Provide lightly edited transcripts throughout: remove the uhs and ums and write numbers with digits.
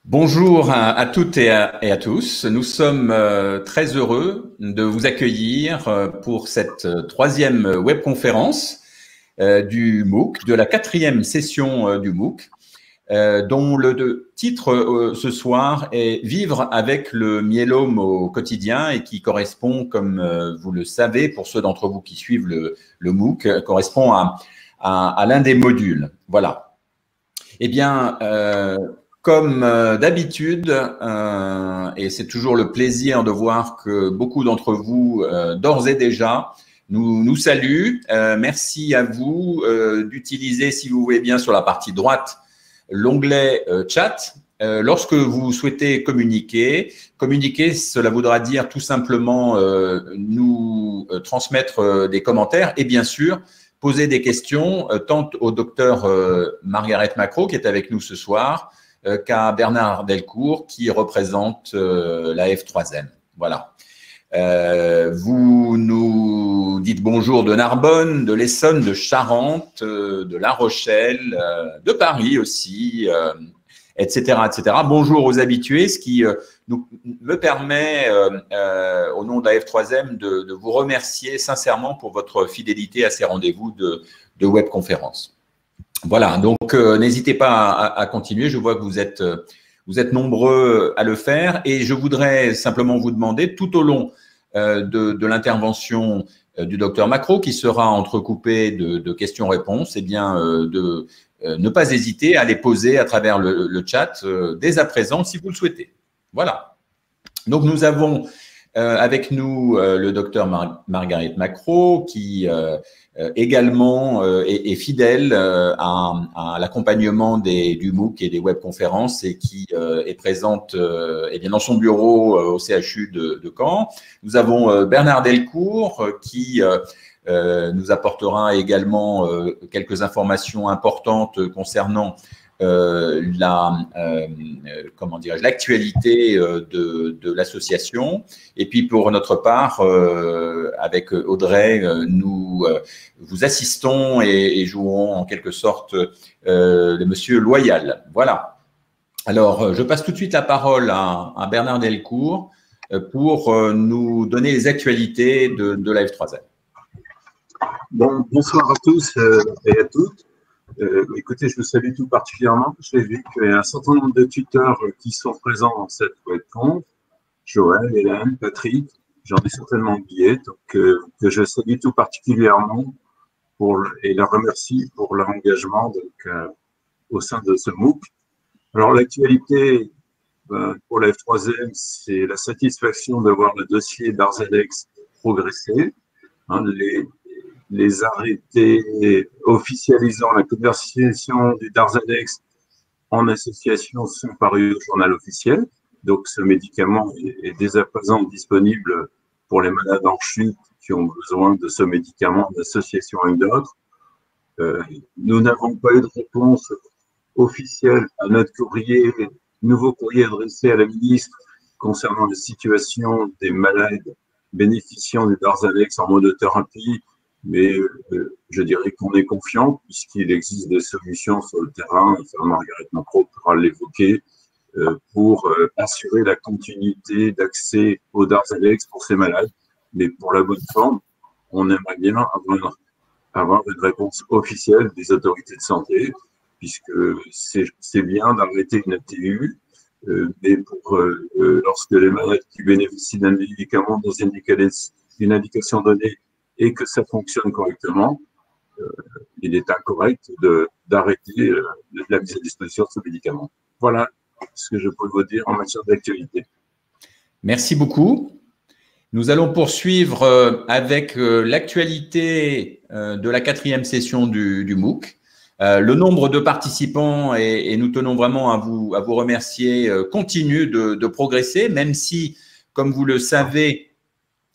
Bonjour à toutes et à tous. Nous sommes très heureux de vous accueillir pour cette troisième webconférence du MOOC, de la quatrième session du MOOC, dont le titre ce soir est Vivre avec le myélome au quotidien et qui correspond, comme vous le savez, pour ceux d'entre vous qui suivent le MOOC, correspond à l'un des modules. Voilà. Eh bien, comme d'habitude, et c'est toujours le plaisir de voir que beaucoup d'entre vous, d'ores et déjà, nous saluent. Merci à vous d'utiliser, si vous voulez bien, sur la partie droite, l'onglet chat. Lorsque vous souhaitez communiquer, cela voudra dire tout simplement nous transmettre des commentaires et bien sûr, poser des questions tant au docteur Margaret Macro, qui est avec nous ce soir, qu'à Bernard Delcourt, qui représente la F3M. Voilà. Vous nous dites bonjour de Narbonne, de l'Essonne, de Charente, de La Rochelle, de Paris aussi, etc., etc. Bonjour aux habitués, ce qui me permet, au nom de la F3M, de vous remercier sincèrement pour votre fidélité à ces rendez-vous de webconférence. Voilà, donc n'hésitez pas à continuer. Je vois que vous êtes nombreux à le faire et je voudrais simplement vous demander tout au long de l'intervention du docteur Macro, qui sera entrecoupé de questions-réponses, eh bien de ne pas hésiter à les poser à travers le chat dès à présent si vous le souhaitez. Voilà. Donc nous avons avec nous le docteur Margaret Macro qui également est fidèle à l'accompagnement du MOOC et des webconférences et qui est présente eh bien, dans son bureau au CHU de Caen. Nous avons Bernard Delcourt qui nous apportera également quelques informations importantes concernant l'actualité de l'association. Et puis pour notre part, avec Audrey, nous vous assistons et jouerons en quelque sorte le monsieur loyal. Voilà. Alors, je passe tout de suite la parole à Bernard Delcourt pour nous donner les actualités de la F3M. Bon, bonsoir à tous et à toutes. Écoutez, je vous salue tout particulièrement. J'ai vu qu'il y a un certain nombre de tuteurs qui sont présents dans cette webconf. Joël, Hélène, Patrick, j'en ai certainement oublié, donc que je salue tout particulièrement et leur remercie pour leur engagement au sein de ce MOOC. Alors l'actualité pour la F3M, c'est la satisfaction de voir le dossier d'Arzalex progresser. Hein, les arrêtés officialisant la commercialisation du Darzalex en association sont parus au journal officiel. Donc, ce médicament est dès à présent disponible pour les malades en chute qui ont besoin de ce médicament d'association avec d'autres. Nous n'avons pas eu de réponse officielle à notre nouveau courrier adressé à la ministre concernant la situation des malades bénéficiant du Darzalex en monothérapie. Mais je dirais qu'on est confiant puisqu'il existe des solutions sur le terrain, enfin, Margaret Macro pourra l'évoquer, pour assurer la continuité d'accès au Darzalex pour ces malades. Mais pour la bonne forme, on aimerait bien avoir une réponse officielle des autorités de santé, puisque c'est bien d'arrêter une ATU, mais lorsque les malades qui bénéficient d'un médicament dans une indication donnée et que ça fonctionne correctement, il est incorrect d'arrêter la mise à disposition de ce médicament. Voilà ce que je peux vous dire en matière d'actualité. Merci beaucoup. Nous allons poursuivre avec l'actualité de la quatrième session du MOOC. Le nombre de participants, et nous tenons vraiment à vous remercier, continue de progresser, même si, comme vous le savez,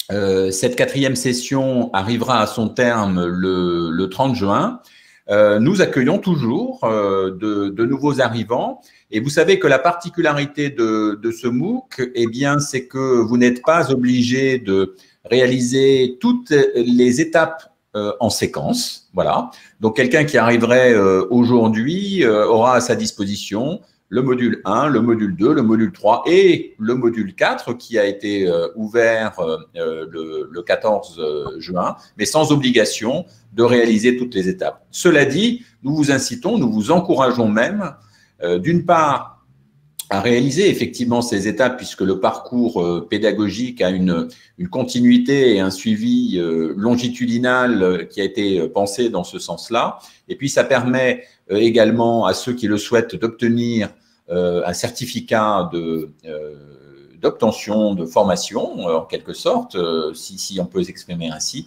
cette quatrième session arrivera à son terme le 30 juin. Nous accueillons toujours de nouveaux arrivants. Et vous savez que la particularité de ce MOOC, eh bien, c'est que vous n'êtes pas obligé de réaliser toutes les étapes en séquence. Voilà. Donc, quelqu'un qui arriverait aujourd'hui aura à sa disposition le module 1, le module 2, le module 3 et le module 4 qui a été ouvert le 14 juin, mais sans obligation de réaliser toutes les étapes. Cela dit, nous vous incitons, nous vous encourageons même, d'une part, à réaliser effectivement ces étapes, puisque le parcours pédagogique a une continuité et un suivi longitudinal qui a été pensé dans ce sens-là. Et puis, ça permet également à ceux qui le souhaitent d'obtenir un certificat d'obtention de formation, en quelque sorte, si on peut s'exprimer ainsi,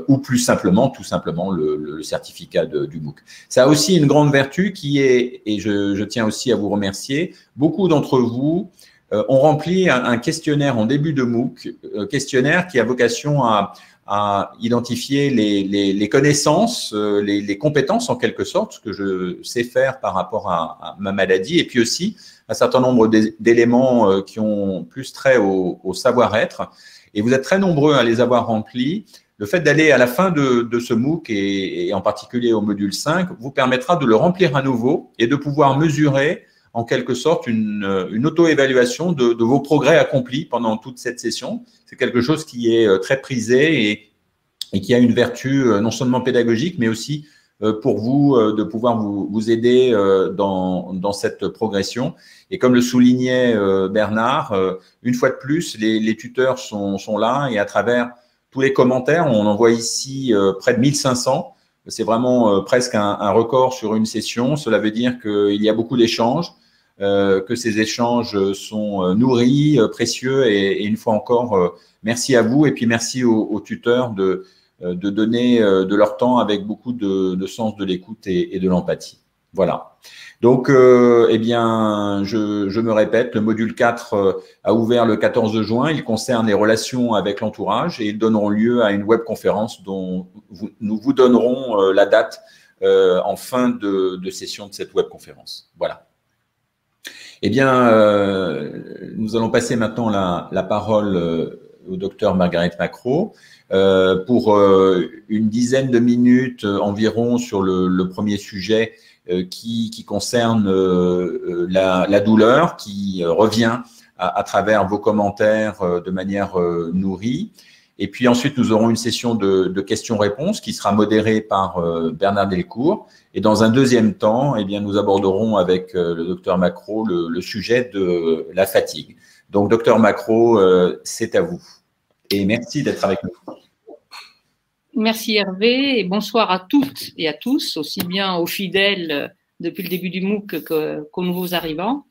ou plus simplement, tout simplement, le certificat du MOOC. Ça a aussi une grande vertu qui est, et je tiens aussi à vous remercier, beaucoup d'entre vous ont rempli un questionnaire en début de MOOC, questionnaire qui a vocation à identifier les connaissances, les compétences en quelque sorte, ce que je sais faire par rapport à ma maladie, et puis aussi un certain nombre d'éléments qui ont plus trait au savoir-être. Et vous êtes très nombreux à les avoir remplis. Le fait d'aller à la fin de ce MOOC, et en particulier au module 5, vous permettra de le remplir à nouveau et de pouvoir mesurer en quelque sorte une auto-évaluation de vos progrès accomplis pendant toute cette session. C'est quelque chose qui est très prisé et qui a une vertu non seulement pédagogique, mais aussi pour vous de pouvoir vous aider dans cette progression. Et comme le soulignait Bernard, une fois de plus, les tuteurs sont là, et à travers tous les commentaires, on en voit ici près de 1500. C'est vraiment presque un record sur une session. Cela veut dire qu'il y a beaucoup d'échanges, que ces échanges sont nourris, précieux. Et une fois encore, merci à vous, et puis merci aux tuteurs de donner de leur temps avec beaucoup de sens de l'écoute et de l'empathie. Voilà. Donc, eh bien, je me répète, le module 4 a ouvert le 14 juin. Il concerne les relations avec l'entourage, et ils donneront lieu à une webconférence dont nous vous donnerons la date en fin de session de cette webconférence. Voilà. Eh bien, nous allons passer maintenant la parole au docteur Margaret Macro pour une dizaine de minutes environ sur le premier sujet qui concerne la douleur, qui revient à travers vos commentaires de manière nourrie. Et puis ensuite, nous aurons une session de questions-réponses qui sera modérée par Bernard Delcourt. Et dans un deuxième temps, eh bien, nous aborderons avec le docteur Macro le sujet de la fatigue. Donc, docteur Macro, c'est à vous. Et merci d'être avec nous. Merci Hervé, et bonsoir à toutes et à tous, aussi bien aux fidèles depuis le début du MOOC qu'aux nouveaux arrivants.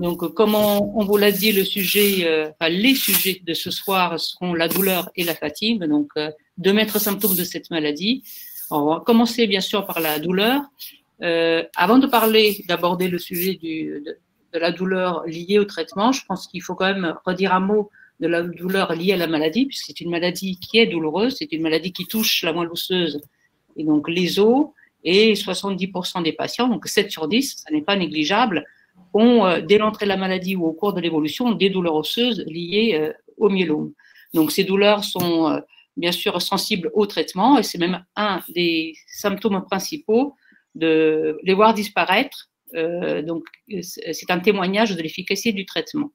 Donc, comme on vous l'a dit, les sujets de ce soir seront la douleur et la fatigue, donc deux maîtres symptômes de cette maladie. On va commencer bien sûr par la douleur. Avant d'aborder le sujet de la douleur liée au traitement, je pense qu'il faut quand même redire un mot de la douleur liée à la maladie, puisque c'est une maladie qui est douloureuse, c'est une maladie qui touche la moelle osseuse et donc les os, et 70% des patients, donc 7 sur 10, ça n'est pas négligeable, ont, dès l'entrée de la maladie ou au cours de l'évolution, des douleurs osseuses liées au myélome. Donc ces douleurs sont bien sûr sensibles au traitement, et c'est même un des symptômes principaux de les voir disparaître. Donc c'est un témoignage de l'efficacité du traitement.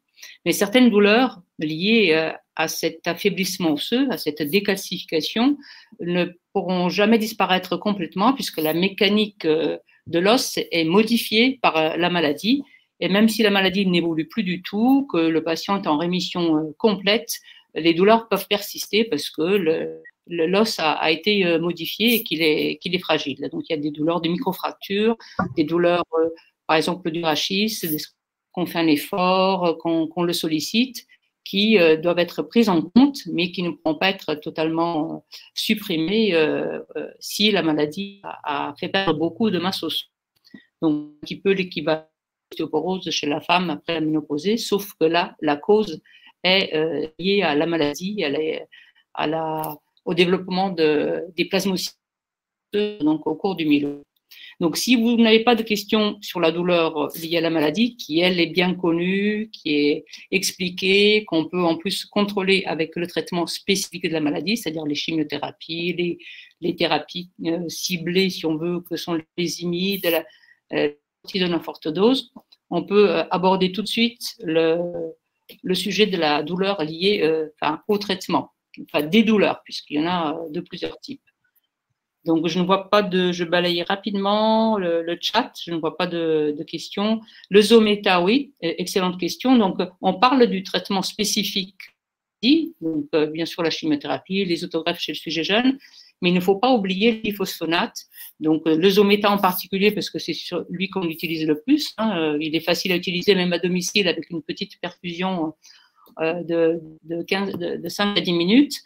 Mais certaines douleurs liées à cet affaiblissement osseux, à cette décalcification, ne pourront jamais disparaître complètement, puisque la mécanique de l'os est modifiée par la maladie. Et même si la maladie n'évolue plus du tout, que le patient est en rémission complète, les douleurs peuvent persister parce que l'os a été modifié et qu'il est fragile. Donc il y a des douleurs de microfractures, des douleurs, par exemple, du rachis, qu'on fait un effort, qu'on le sollicite, qui doivent être prises en compte, mais qui ne pourront pas être totalement supprimées si la maladie a fait perdre beaucoup de masse osseuse. Donc, un petit peu l'équivalent de l'ostéoporose chez la femme après la ménopause, sauf que là, la cause est liée à la maladie, au développement des plasmocytes, donc au cours du myélome. Donc, si vous n'avez pas de questions sur la douleur liée à la maladie, qui elle est bien connue, qui est expliquée, qu'on peut en plus contrôler avec le traitement spécifique de la maladie, c'est-à-dire les chimiothérapies, les thérapies ciblées, si on veut, que sont les IMID, la cortisone à forte dose, on peut aborder tout de suite le sujet de la douleur liée au traitement, enfin des douleurs, puisqu'il y en a de plusieurs types. Donc, je ne vois pas je balaye rapidement le chat, je ne vois pas de questions. Le Zometa, oui, excellente question. Donc, on parle du traitement spécifique, donc bien sûr la chimiothérapie, les autogreffes chez le sujet jeune, mais il ne faut pas oublier le biphosphonate. Donc, le Zometa en particulier, parce que c'est lui qu'on utilise le plus. Il est facile à utiliser même à domicile avec une petite perfusion de 5 à 10 minutes.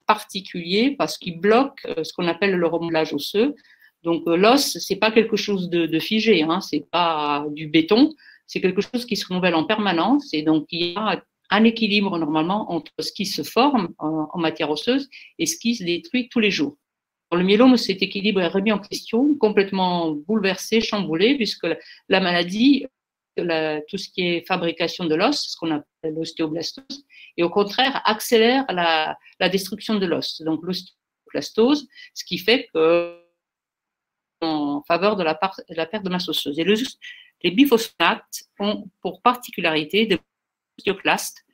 Particulier parce qu'il bloque ce qu'on appelle le remodelage osseux. Donc, l'os, c'est pas quelque chose de figé, c'est pas du béton, c'est quelque chose qui se renouvelle en permanence. Et donc, il y a un équilibre normalement entre ce qui se forme en matière osseuse et ce qui se détruit tous les jours. Dans le myélome, cet équilibre est remis en question, complètement bouleversé, chamboulé, puisque la maladie, tout ce qui est fabrication de l'os, ce qu'on appelle l'ostéoblastose, et au contraire accélère la destruction de l'os. Donc l'ostéoblastose, ce qui fait que en faveur de la perte de masse osseuse. Et les biphosphonates ont pour particularité de l'ostéoclaste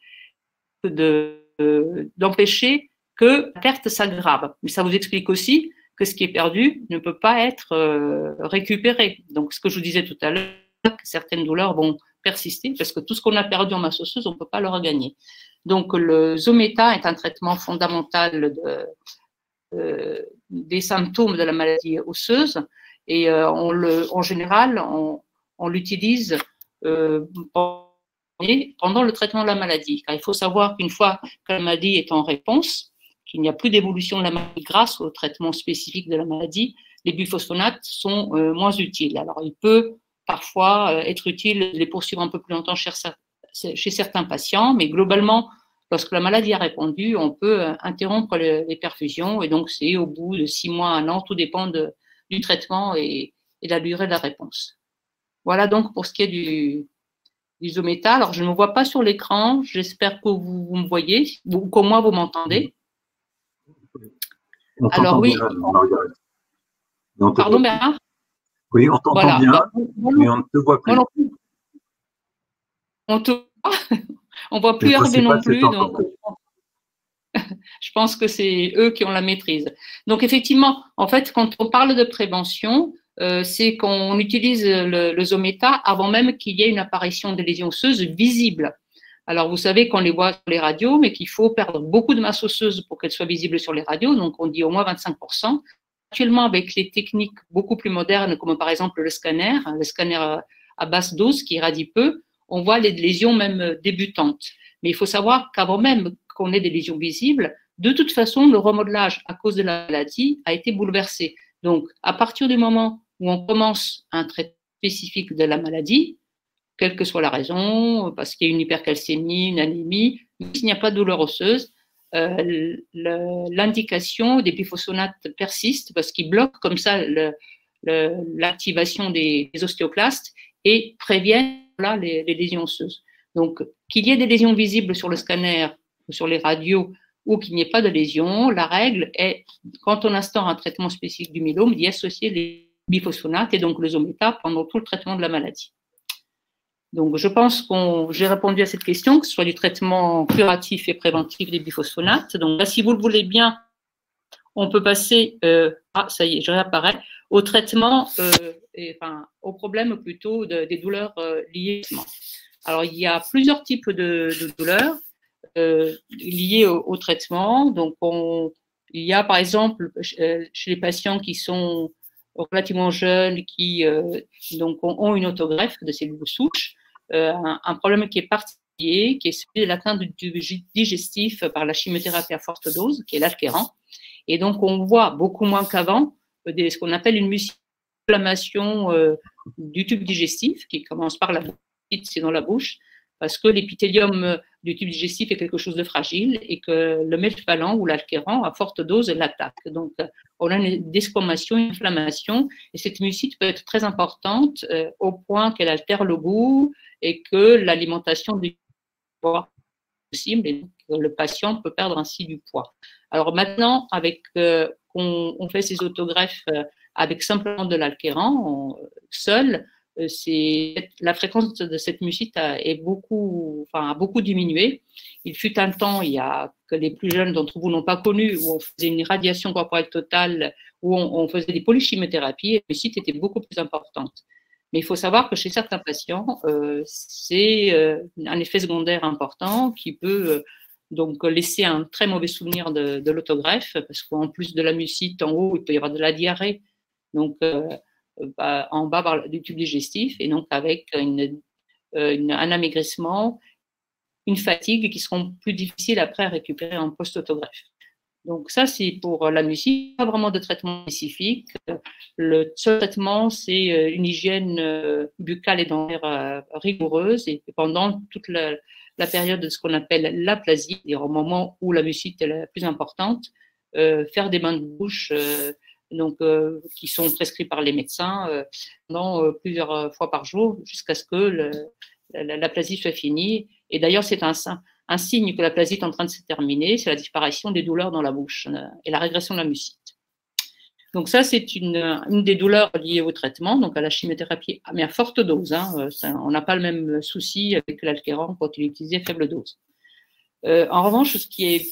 d'empêcher que la perte s'aggrave. Mais ça vous explique aussi que ce qui est perdu ne peut pas être récupéré. Donc, ce que je vous disais tout à l'heure, que certaines douleurs vont persister parce que tout ce qu'on a perdu en masse osseuse, on ne peut pas le regagner. Donc, le Zometa est un traitement fondamental des symptômes de la maladie osseuse et en général, on l'utilise pendant le traitement de la maladie. Car il faut savoir qu'une fois que la maladie est en réponse, qu'il n'y a plus d'évolution de la maladie grâce au traitement spécifique de la maladie, les biphosphonates sont moins utiles. Alors, il peut parfois être utile de les poursuivre un peu plus longtemps chez certains patients, mais globalement, lorsque la maladie a répondu, on peut interrompre les perfusions et donc c'est au bout de 6 mois, 1 an, tout dépend du traitement et de la durée de la réponse. Voilà donc pour ce qui est du Zometa. Alors, je ne me vois pas sur l'écran, j'espère que vous me voyez ou qu'au moins vous m'entendez. Alors oui. Pardon, Bernard? Oui, on t'entend bien, mais on ne te voit plus. On ne voit plus Hervé non plus, donc je pense que c'est eux qui ont la maîtrise. Donc effectivement, en fait, quand on parle de prévention, c'est qu'on utilise le Zometa avant même qu'il y ait une apparition de lésions osseuses visibles. Alors, vous savez qu'on les voit sur les radios, mais qu'il faut perdre beaucoup de masse osseuse pour qu'elles soient visibles sur les radios, donc on dit au moins 25%. Actuellement, avec les techniques beaucoup plus modernes, comme par exemple le scanner à basse dose qui irradie peu, on voit les lésions même débutantes. Mais il faut savoir qu'avant même qu'on ait des lésions visibles, de toute façon, le remodelage à cause de la maladie a été bouleversé. Donc, à partir du moment où on commence un traitement spécifique de la maladie, quelle que soit la raison, parce qu'il y a une hypercalcémie, une anémie, mais s'il n'y a pas de douleur osseuse, l'indication des biphosphonates persiste parce qu'ils bloquent comme ça l'activation des ostéoclastes et préviennent les lésions osseuses. Donc, qu'il y ait des lésions visibles sur le scanner ou sur les radios ou qu'il n'y ait pas de lésions, la règle est, quand on instaure un traitement spécifique du myélome, d'y associer les biphosphonates et donc le Zometa pendant tout le traitement de la maladie. Donc, je pense que j'ai répondu à cette question, que ce soit du traitement curatif et préventif des biphosphonates. Donc, là, si vous le voulez bien, on peut passer, ça y est, je réapparais, au traitement, au problème plutôt des douleurs liées. Alors, il y a plusieurs types de douleurs liées au traitement. Donc, il y a par exemple chez les patients qui sont relativement jeunes, qui donc ont une autogreffe de cellules souches, un problème qui est particulier, qui est celui de l'atteinte du digestif par la chimiothérapie à forte dose, qui est l'Alkéran. Et donc, on voit beaucoup moins qu'avant ce qu'on appelle une inflammation du tube digestif, qui commence par la bouche, c'est dans la bouche, parce que l'épithélium du tube digestif est quelque chose de fragile et que le melphalan ou l'Alkéran à forte dose l'attaque. Donc, on a une desquamation, une inflammation, et cette mucite peut être très importante au point qu'elle altère le goût et que l'alimentation du poids est possible et donc, le patient peut perdre ainsi du poids. Alors maintenant, avec on fait ces autogreffes avec simplement de l'Alkéran seul, la fréquence de cette mucite a beaucoup diminué. Il fut un temps, il y a que les plus jeunes d'entre vous n'ont pas connu, où on faisait une irradiation corporelle totale, où on faisait des polychimiothérapies, et la mucite était beaucoup plus importante. Mais il faut savoir que chez certains patients, c'est un effet secondaire important qui peut donc laisser un très mauvais souvenir de l'autogreffe, parce qu'en plus de la mucite en haut, il peut y avoir de la diarrhée, donc en bas du tube digestif, et donc avec un amaigrissement, une fatigue qui seront plus difficiles après à récupérer en post-autogreffe. Donc ça, c'est pour la mucite, pas vraiment de traitement spécifique. Le seul traitement, c'est une hygiène buccale et dentaire rigoureuse, et pendant toute la période de ce qu'on appelle l'aplasie, c'est-à-dire au moment où la mucite est la plus importante, faire des bains de bouche qui sont prescrits par les médecins pendant plusieurs fois par jour jusqu'à ce que l'aplasie soit finie. Et d'ailleurs, c'est un signe que l'aplasie est en train de se terminer, c'est la disparition des douleurs dans la bouche et la régression de la mucite. Donc ça, c'est une des douleurs liées au traitement, donc à la chimiothérapie, mais à forte dose. On n'a pas le même souci avec l'Alkéran quand il est utilisé à faible dose. En revanche, ce qui est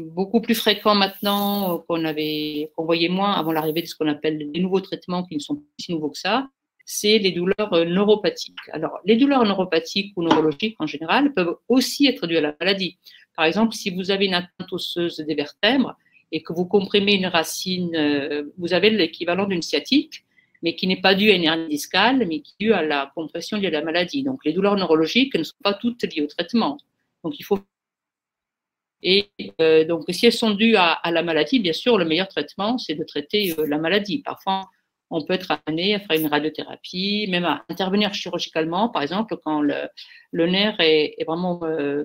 beaucoup plus fréquent maintenant, qu'on voyait moins avant l'arrivée de ce qu'on appelle les nouveaux traitements, qui ne sont pas si nouveaux que ça, c'est les douleurs neuropathiques. Alors, les douleurs neuropathiques ou neurologiques en général peuvent aussi être dues à la maladie. Par exemple, si vous avez une atteinte osseuse des vertèbres et que vous comprimez une racine, vous avez l'équivalent d'une sciatique, mais qui n'est pas due à une hernie discale, mais qui est due à la compression liée à la maladie. Donc, les douleurs neurologiques ne sont pas toutes liées au traitement. Donc, il faut. Et donc, si elles sont dues à la maladie, bien sûr, le meilleur traitement, c'est de traiter la maladie. Parfois, on peut être amené à faire une radiothérapie, même à intervenir chirurgicalement, par exemple, quand le nerf est vraiment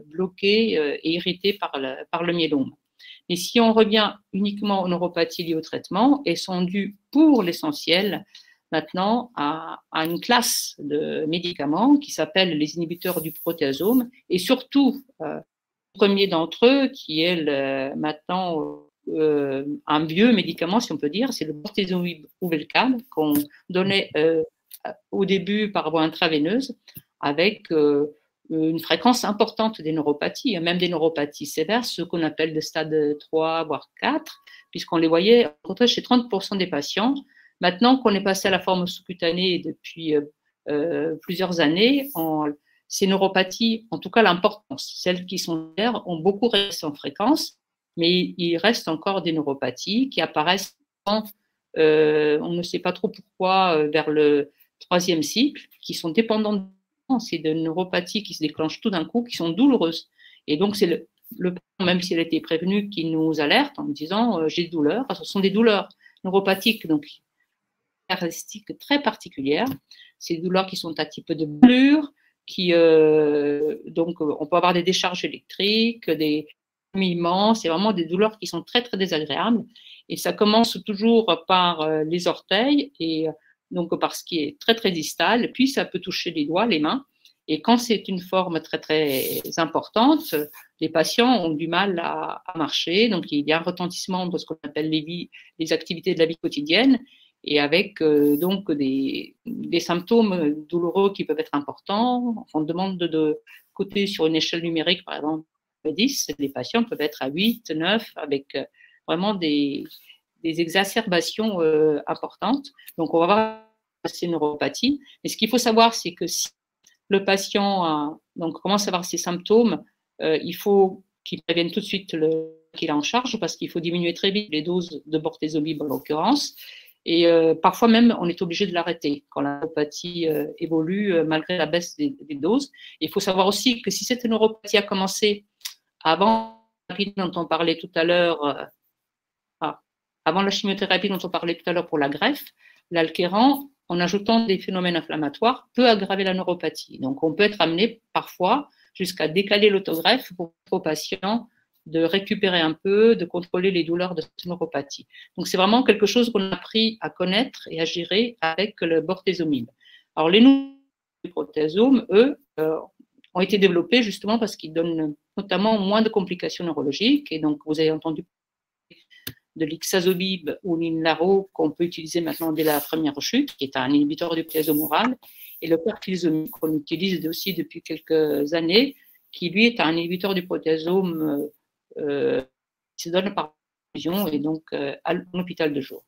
bloqué et irrité par le myélome. Et si on revient uniquement aux neuropathies liées au traitement, elles sont dues pour l'essentiel maintenant à une classe de médicaments qui s'appelle les inhibiteurs du protéasome, et surtout, le premier d'entre eux, qui est maintenant un vieux médicament, si on peut dire, c'est le bortezomib Uvelcad, qu'on donnait au début par voie intraveineuse, avec une fréquence importante des neuropathies, même des neuropathies sévères, ce qu'on appelle de stade 3, voire 4, puisqu'on les voyait chez 30% des patients. Maintenant qu'on est passé à la forme sous-cutanée depuis plusieurs années, ces neuropathies, en tout cas l'importance, celles qui sont sévères, ont beaucoup resté en fréquence, mais il reste encore des neuropathies qui apparaissent, on ne sait pas trop pourquoi, vers le 3e cycle, qui sont dépendantes. C'est des neuropathies qui se déclenchent tout d'un coup, qui sont douloureuses. Et donc, c'est même si elle a été prévenue, qui nous alerte en disant j'ai des douleurs. Ce sont des douleurs neuropathiques, donc caractéristiques très particulières. C'est des douleurs qui sont à type de brûlure, donc on peut avoir des décharges électriques, des vomiments. C'est vraiment des douleurs qui sont très très désagréables. Et ça commence toujours par les orteils et donc par ce qui est très très distal, puis ça peut toucher les doigts, les mains. Et quand c'est une forme très très importante, les patients ont du mal à marcher. Donc il y a un retentissement de ce qu'on appelle les activités de la vie quotidienne, et avec donc des symptômes douloureux qui peuvent être importants. On demande de coter sur une échelle numérique, par exemple 10, les patients peuvent être à 8, 9, avec vraiment des exacerbations importantes. Donc, on va voir ces neuropathies. Mais ce qu'il faut savoir, c'est que si le patient commence à avoir ces symptômes, il faut qu'il prévienne tout de suite qu'il est en charge, parce qu'il faut diminuer très vite les doses de bortezomib en l'occurrence. Et parfois même, on est obligé de l'arrêter quand la neuropathie évolue malgré la baisse des doses. Et il faut savoir aussi que si cette neuropathie a commencé avant la chimiothérapie dont on parlait tout à l'heure, avant la chimiothérapie dont on parlait tout à l'heure pour la greffe, l'Alkéran, en ajoutant des phénomènes inflammatoires, peut aggraver la neuropathie. Donc, on peut être amené parfois jusqu'à décaler l'autogreffe pour aux patients de récupérer un peu, de contrôler les douleurs de cette neuropathie. Donc, c'est vraiment quelque chose qu'on a appris à connaître et à gérer avec le bortezomib. Alors, les nouveaux protéasomes, eux, ont été développés justement parce qu'ils donnent notamment moins de complications neurologiques. Et donc, vous avez entendu de l'ixazomib ou l'inlaro qu'on peut utiliser maintenant dès la première chute, qui est un inhibiteur du protéasome oral, et le perfilzomib qu'on utilise aussi depuis quelques années, qui lui est un inhibiteur du protéasome qui se donne par infusion et donc à l'hôpital de jour.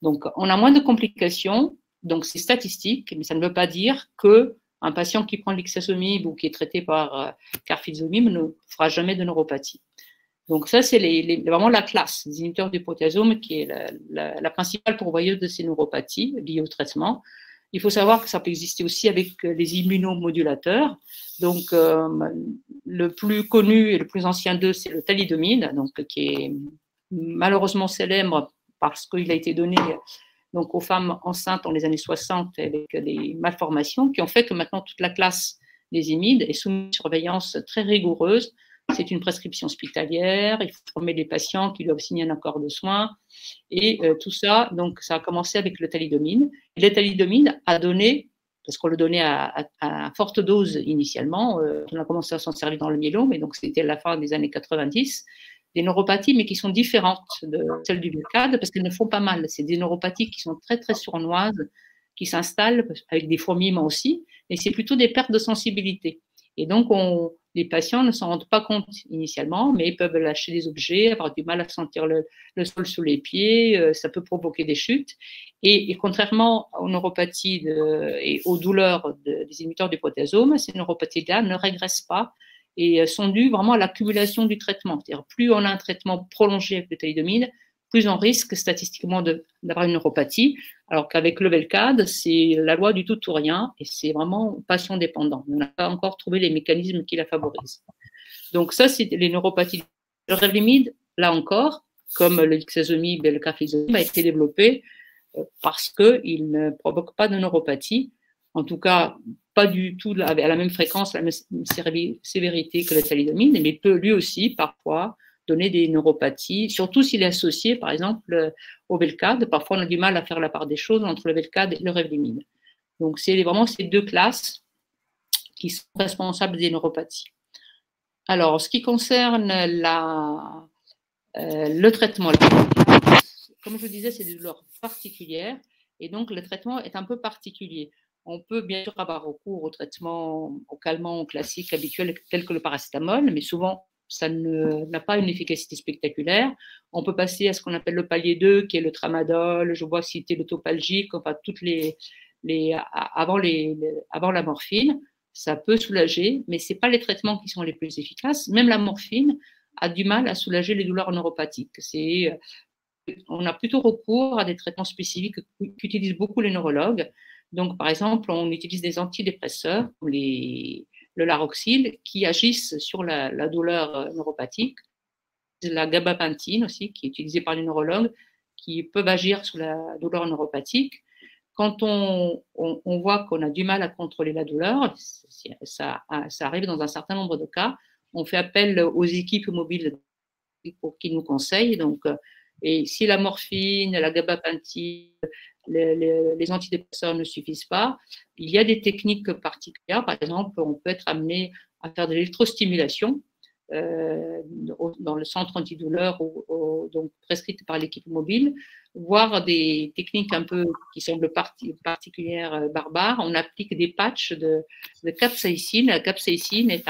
Donc, on a moins de complications, donc c'est statistique, mais ça ne veut pas dire qu'un patient qui prend l'ixazomib ou qui est traité par carfilzomib ne fera jamais de neuropathie. Donc ça, c'est vraiment la classe des inhibiteurs du protéasome qui est la principale pourvoyeuse de ces neuropathies liées au traitement. Il faut savoir que ça peut exister aussi avec les immunomodulateurs. Donc, le plus connu et le plus ancien d'eux, c'est le thalidomide, donc, qui est malheureusement célèbre parce qu'il a été donné donc, aux femmes enceintes dans les années 60 avec des malformations qui ont fait que maintenant toute la classe des IMID est sous une surveillance très rigoureuse. C'est une prescription hospitalière, il faut former les patients qui doivent signer un accord de soins. Et tout ça, donc ça a commencé avec le thalidomide. Et le thalidomide a donné, parce qu'on le donnait à forte dose initialement, on a commencé à s'en servir dans le myélome, et donc c'était à la fin des années 90, des neuropathies, mais qui sont différentes de celles du Velcade, parce qu'elles ne font pas mal. C'est des neuropathies qui sont très, très sournoises, qui s'installent avec des fourmillements aussi, mais c'est plutôt des pertes de sensibilité. Et donc, les patients ne s'en rendent pas compte initialement, mais ils peuvent lâcher des objets, avoir du mal à sentir le sol sous les pieds, ça peut provoquer des chutes. Et contrairement aux neuropathies et aux douleurs des inhibiteurs du protéasome, ces neuropathies-là ne régressent pas et sont dues vraiment à l'accumulation du traitement. C'est-à-dire, plus on a un traitement prolongé avec le thalidomide, plus on risque statistiquement d'avoir une neuropathie, alors qu'avec le Velcade, c'est la loi du tout ou rien, et c'est vraiment patient dépendant. On n'a pas encore trouvé les mécanismes qui la favorisent. Donc ça, c'est les neuropathies. Le Revlimid, là encore, comme le ixazomib et le carfilzomib, a été développé parce qu'il ne provoque pas de neuropathie, en tout cas pas du tout à la même fréquence, à la même sévérité que le thalidomide, mais peut lui aussi parfois donner des neuropathies, surtout s'il est associé, par exemple, au Velcade. Parfois, on a du mal à faire la part des choses entre le Velcade et le Revlimid. Donc, c'est vraiment ces deux classes qui sont responsables des neuropathies. Alors, en ce qui concerne le traitement, comme je vous disais, c'est des douleurs particulières, et donc le traitement est un peu particulier. On peut bien sûr avoir recours au traitement, au calmant classique habituel, tel que le paracétamol, mais souvent, ça n'a pas une efficacité spectaculaire. On peut passer à ce qu'on appelle le palier 2, qui est le tramadol, je vois citer le topalgique, enfin toutes avant la morphine. Ça peut soulager, mais ce n'est pas les traitements qui sont les plus efficaces. Même la morphine a du mal à soulager les douleurs neuropathiques. On a plutôt recours à des traitements spécifiques qu'utilisent beaucoup les neurologues. Donc, par exemple, on utilise des antidépresseurs, le Laroxyl, qui agissent sur la douleur neuropathique. La gabapentine aussi, qui est utilisée par les neurologues, qui peuvent agir sur la douleur neuropathique. Quand on voit qu'on a du mal à contrôler la douleur, ça arrive dans un certain nombre de cas, on fait appel aux équipes mobiles pour qu'ils nous conseillent. Donc, et si la morphine, la gabapentine, les antidépresseurs ne suffisent pas, il y a des techniques particulières. Par exemple, on peut être amené à faire de l'électrostimulation dans le centre antidouleur donc prescrite par l'équipe mobile, voire des techniques un peu qui semblent particulières, barbares. On applique des patchs de capsaïcine. La capsaïcine est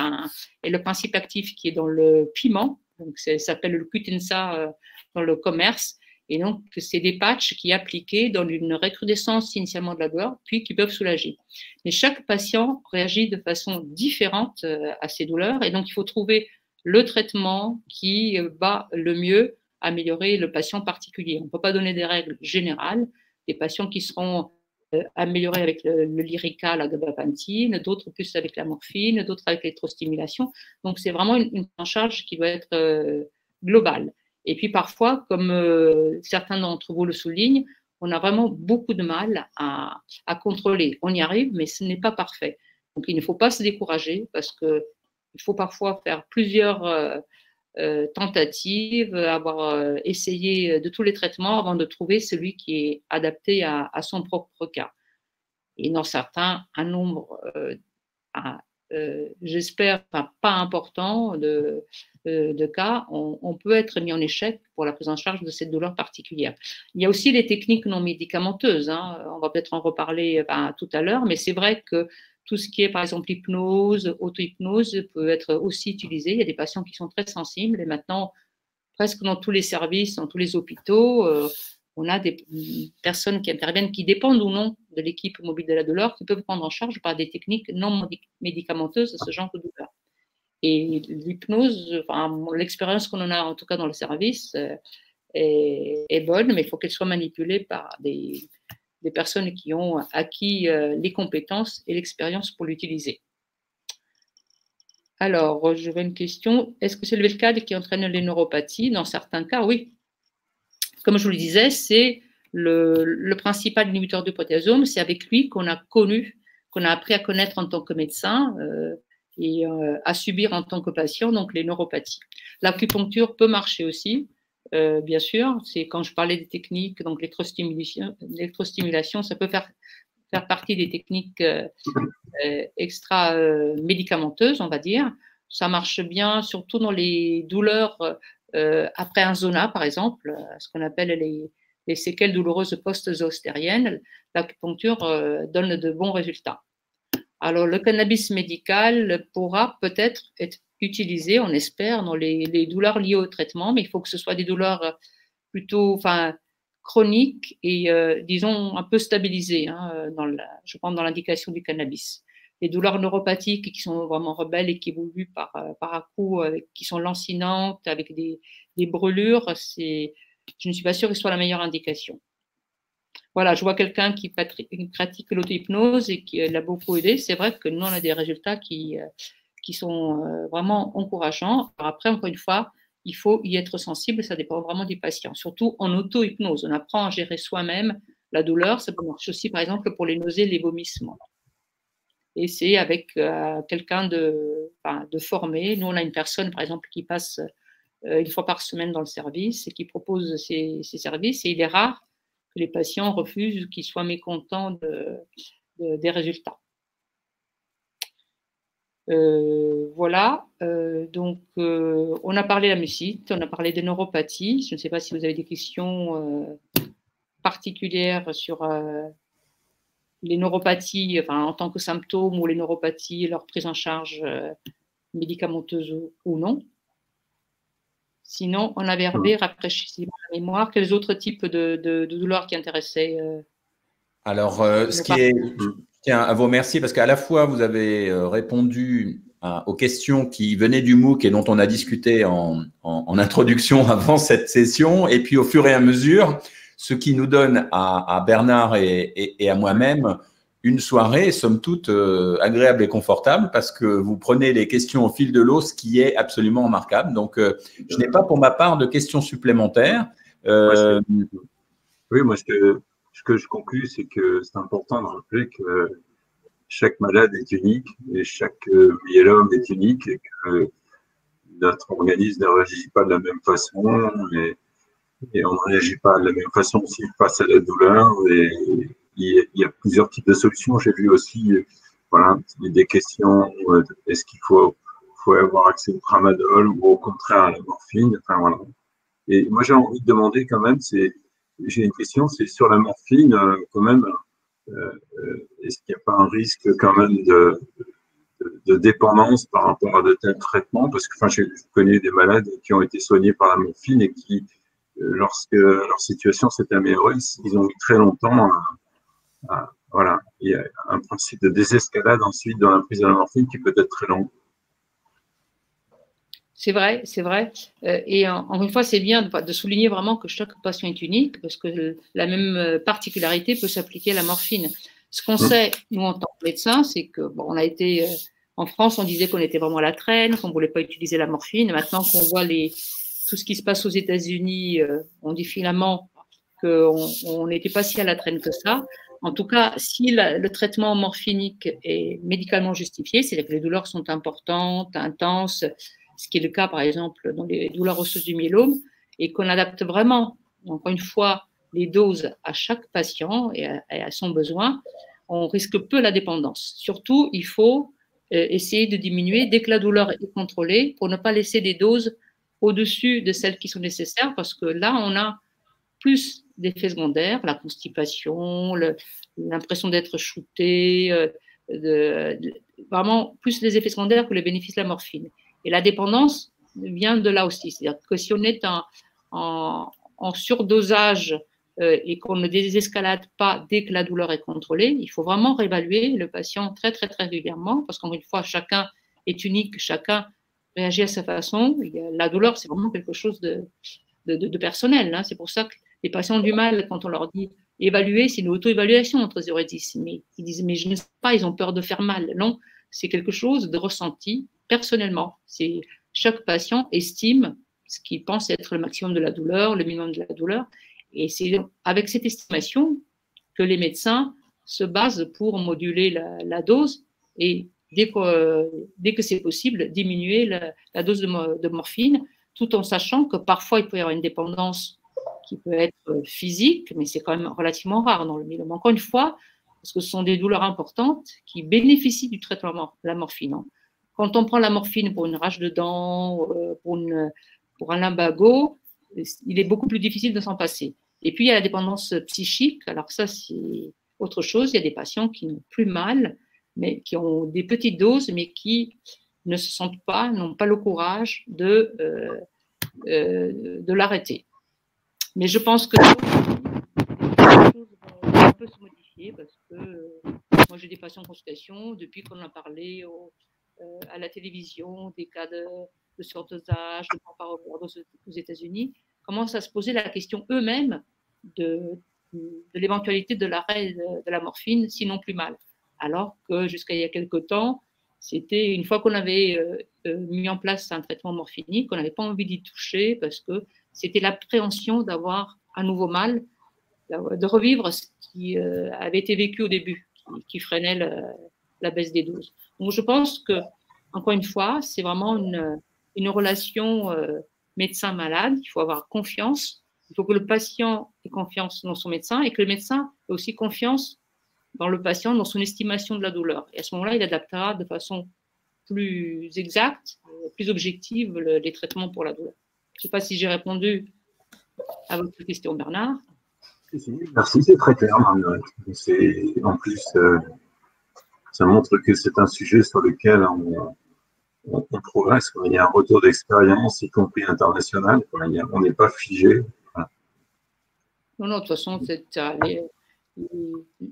le principe actif qui est dans le piment, donc ça s'appelle le cutensa dans le commerce. Et donc, c'est des patchs qui appliqués dans une recrudescence initialement de la douleur, puis qui peuvent soulager. Mais chaque patient réagit de façon différente à ces douleurs, et donc il faut trouver le traitement qui va le mieux améliorer le patient particulier. On ne peut pas donner des règles générales. Des patients qui seront améliorés avec le Lyrica, la gabapentine, d'autres plus avec la morphine, d'autres avec l'électrostimulation. Donc, c'est vraiment une charge qui doit être globale. Et puis parfois, comme certains d'entre vous le soulignent, on a vraiment beaucoup de mal à contrôler. On y arrive, mais ce n'est pas parfait. Donc il ne faut pas se décourager parce qu'il faut parfois faire plusieurs tentatives, avoir essayé de tous les traitements avant de trouver celui qui est adapté à son propre cas. Et dans certains, un nombre j'espère, pas important de cas, on peut être mis en échec pour la prise en charge de cette douleur particulière. Il y a aussi les techniques non médicamenteuses, hein. On va peut-être en reparler tout à l'heure, mais c'est vrai que tout ce qui est, par exemple, hypnose, auto-hypnose peut être aussi utilisé. Il y a des patients qui sont très sensibles et maintenant, presque dans tous les services, dans tous les hôpitaux, on a des personnes qui interviennent, qui dépendent ou non de l'équipe mobile de la douleur, qui peuvent prendre en charge par des techniques non médicamenteuses ce genre de douleur. Et l'hypnose, l'expérience qu'on en a en tout cas dans le service est bonne, mais il faut qu'elle soit manipulée par des personnes qui ont acquis les compétences et l'expérience pour l'utiliser. Alors, je vois une question. Est-ce que c'est le Velcade qui entraîne les neuropathies? Dans certains cas, oui. Comme je vous le disais, c'est le principal inhibiteur du protéasome. C'est avec lui qu'on a appris à connaître en tant que médecin et à subir en tant que patient, donc les neuropathies. L'acupuncture peut marcher aussi, bien sûr. C'est quand je parlais des techniques, donc l'électrostimulation, ça peut faire partie des techniques extra-médicamenteuses, on va dire. Ça marche bien, surtout dans les douleurs après un zona, par exemple, ce qu'on appelle les séquelles douloureuses post-zoostériennes. L'acupuncture donne de bons résultats. Alors, le cannabis médical pourra peut-être être utilisé, on espère, dans les douleurs liées au traitement, mais il faut que ce soit des douleurs plutôt chroniques et, disons, un peu stabilisées, hein, je pense, dans l'indication du cannabis. Les douleurs neuropathiques qui sont vraiment rebelles et qui évoluent par à-coups, qui sont lancinantes, avec des brûlures, je ne suis pas sûre que ce soit la meilleure indication. Voilà, je vois quelqu'un qui pratique l'auto-hypnose et qui l'a beaucoup aidé. C'est vrai que nous, on a des résultats qui sont vraiment encourageants. Alors après, encore une fois, il faut y être sensible, ça dépend vraiment du patient. Surtout en auto-hypnose, on apprend à gérer soi-même la douleur. Ça peut marcher aussi, par exemple, pour les nausées, les vomissements. Et c'est avec quelqu'un de formé. Nous, on a une personne, par exemple, qui passe une fois par semaine dans le service et qui propose ses services. Et il est rare que les patients refusent, qu'ils soient mécontents des résultats. Voilà. Donc, on a parlé de la mucite, on a parlé de neuropathie. Je ne sais pas si vous avez des questions particulières sur les neuropathies, en tant que symptômes, ou les neuropathies, leur prise en charge médicamenteuse ou non. Sinon, on avait Hervé, rafraîchissez la mémoire. Quels autres types de douleurs qui intéressaient Alors, je tiens à vous remercier parce qu'à la fois, vous avez répondu aux questions qui venaient du MOOC et dont on a discuté en introduction avant cette session, et puis au fur et à mesure, ce qui nous donne à Bernard et à moi-même une soirée, somme toute, agréable et confortable, parce que vous prenez les questions au fil de l'eau, ce qui est absolument remarquable. Donc, je n'ai pas pour ma part de questions supplémentaires. Oui, moi, ce que je conclus, c'est que c'est important de rappeler que chaque malade est unique et chaque myélome est unique et que notre organisme ne réagit pas de la même façon et on ne réagit pas de la même façon aussi face à la douleur. Et il y a plusieurs types de solutions. J'ai vu aussi des questions, est-ce qu'il faut avoir accès au tramadol ou au contraire à la morphine. Et moi, j'ai envie de demander quand même, j'ai une question, c'est sur la morphine, quand même, est-ce qu'il n'y a pas un risque quand même de dépendance par rapport à de tels traitements? Parce que je connais des malades qui ont été soignés par la morphine et qui, lorsque leur situation s'est améliorée, ils ont mis très longtemps voilà. Il y a un principe de désescalade ensuite dans la prise de la morphine qui peut être très long. C'est vrai, c'est vrai. Et encore une fois, c'est bien de souligner vraiment que chaque patient est unique, parce que la même particularité peut s'appliquer à la morphine. Ce qu'on sait, nous, en tant que médecins, c'est que, on a été, en France, on disait qu'on était vraiment à la traîne, qu'on ne voulait pas utiliser la morphine. Maintenant qu'on voit tout ce qui se passe aux États-Unis, on dit finalement qu'on n'était pas si à la traîne que ça. En tout cas, si le traitement morphinique est médicalement justifié, c'est-à-dire que les douleurs sont importantes, intenses, ce qui est le cas, par exemple, dans les douleurs osseuses du myélome, et qu'on adapte vraiment, encore une fois, les doses à chaque patient et à son besoin, on risque peu la dépendance. Surtout, il faut essayer de diminuer dès que la douleur est contrôlée pour ne pas laisser des doses au-dessus de celles qui sont nécessaires, parce que là, on a plus d'effets secondaires, la constipation, l'impression d'être shooté, vraiment plus les effets secondaires que les bénéfices de la morphine. Et la dépendance vient de là aussi. C'est-à-dire que si on est en surdosage et qu'on ne désescalade pas dès que la douleur est contrôlée, il faut vraiment réévaluer le patient très, très, très régulièrement, parce qu'encore une fois, chacun est unique, chacun réagit à sa façon. La douleur, c'est vraiment quelque chose de personnel. Hein. C'est pour ça que les patients ont du mal quand on leur dit évaluer, c'est une auto-évaluation entre 0 et 10. Mais ils disent, mais je ne sais pas, ils ont peur de faire mal. Non, c'est quelque chose de ressenti personnellement. Chaque patient estime ce qu'il pense être le maximum de la douleur, le minimum de la douleur. Et c'est avec cette estimation que les médecins se basent pour moduler la dose et dès que c'est possible, diminuer la dose de morphine, tout en sachant que parfois il peut y avoir une dépendance qui peut être physique, mais c'est quand même relativement rare dans le myélome. Encore une fois, parce que ce sont des douleurs importantes qui bénéficient du traitement de la morphine. Quand on prend la morphine pour une rage de dents, pour un lumbago, il est beaucoup plus difficile de s'en passer. Et puis, il y a la dépendance psychique. Alors ça, c'est autre chose. Il y a des patients qui n'ont plus mal, mais qui ont des petites doses, mais qui ne se sentent pas, n'ont pas le courage de l'arrêter. Mais je pense que les choses vont un peu se modifier parce que moi, j'ai des patients en consultation depuis qu'on a parlé à la télévision des cas de surdosage, de overdose aux États-Unis, commencent à se poser la question eux-mêmes de l'éventualité de l'arrêt de la morphine, sinon plus mal. Alors que jusqu'à il y a quelque temps, c'était une fois qu'on avait mis en place un traitement morphinique, on n'avait pas envie d'y toucher parce que c'était l'appréhension d'avoir un nouveau mal, de revivre ce qui avait été vécu au début, qui freinait la baisse des doses. Donc je pense que, encore une fois, c'est vraiment une relation médecin-malade. Il faut avoir confiance. Il faut que le patient ait confiance dans son médecin et que le médecin ait aussi confiance dans le patient, dans son estimation de la douleur. Et à ce moment-là, il adaptera de façon plus exacte, plus objective les traitements pour la douleur. Je ne sais pas si j'ai répondu à votre question, Bernard. Merci, c'est très clair, Marguerite. En plus, ça montre que c'est un sujet sur lequel on progresse. Il y a un retour d'expérience, y compris international. On n'est pas figé. Voilà. Non, de toute façon,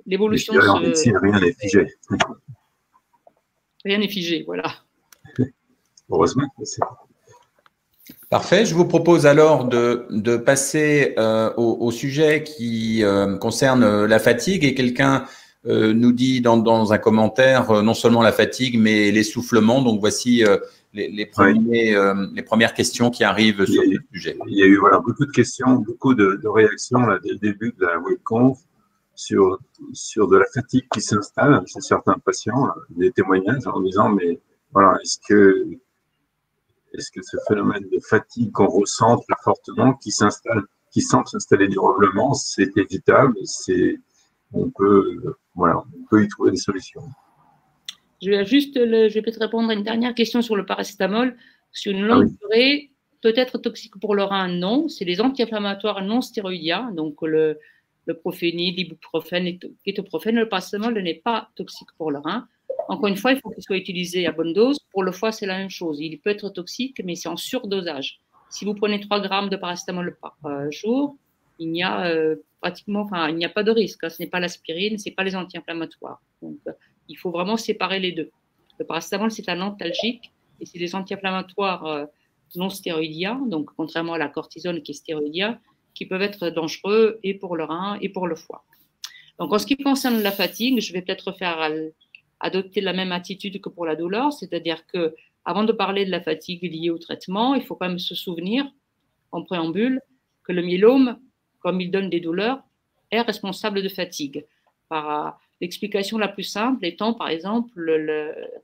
l'évolution. En médecine, rien n'est figé. Rien n'est figé, voilà. Heureusement. Parfait. Je vous propose alors de passer au sujet qui concerne la fatigue. Et quelqu'un nous dit dans un commentaire non seulement la fatigue, mais l'essoufflement. Donc, voici les premières questions qui arrivent sur ce sujet. Il y a eu beaucoup de questions, beaucoup de réactions là, dès le début de la webconf sur de la fatigue qui s'installe chez certains patients, des témoignages en disant mais voilà, est-ce que ce phénomène de fatigue qu'on ressent très fortement, qui semble s'installer durablement, c'est évitable, on peut y trouver des solutions. Je vais peut-être répondre à une dernière question sur le paracétamol. Sur une longue durée, peut-être toxique pour le rein, non. C'est les anti-inflammatoires non stéroïdiens, donc le prophénil, l'ibuprofène, le kétoprophène. Le paracétamol n'est pas toxique pour le rein. Encore une fois, il faut qu'il soit utilisé à bonne dose. Pour le foie, c'est la même chose. Il peut être toxique, mais c'est en surdosage. Si vous prenez 3 grammes de paracétamol par jour, il n'y a il n'y a pas de risque. Ce n'est pas l'aspirine, ce n'est pas les anti-inflammatoires. Donc, il faut vraiment séparer les deux. Le paracétamol, c'est un antalgique et c'est des anti-inflammatoires non stéroïdiens, donc contrairement à la cortisone qui est stéroïdien, qui peuvent être dangereux et pour le rein et pour le foie. Donc, en ce qui concerne la fatigue, je vais peut-être adopter la même attitude que pour la douleur, c'est-à-dire que avant de parler de la fatigue liée au traitement, il faut quand même se souvenir, en préambule, que le myélome, comme il donne des douleurs, est responsable de fatigue. Par l'explication la plus simple étant, par exemple,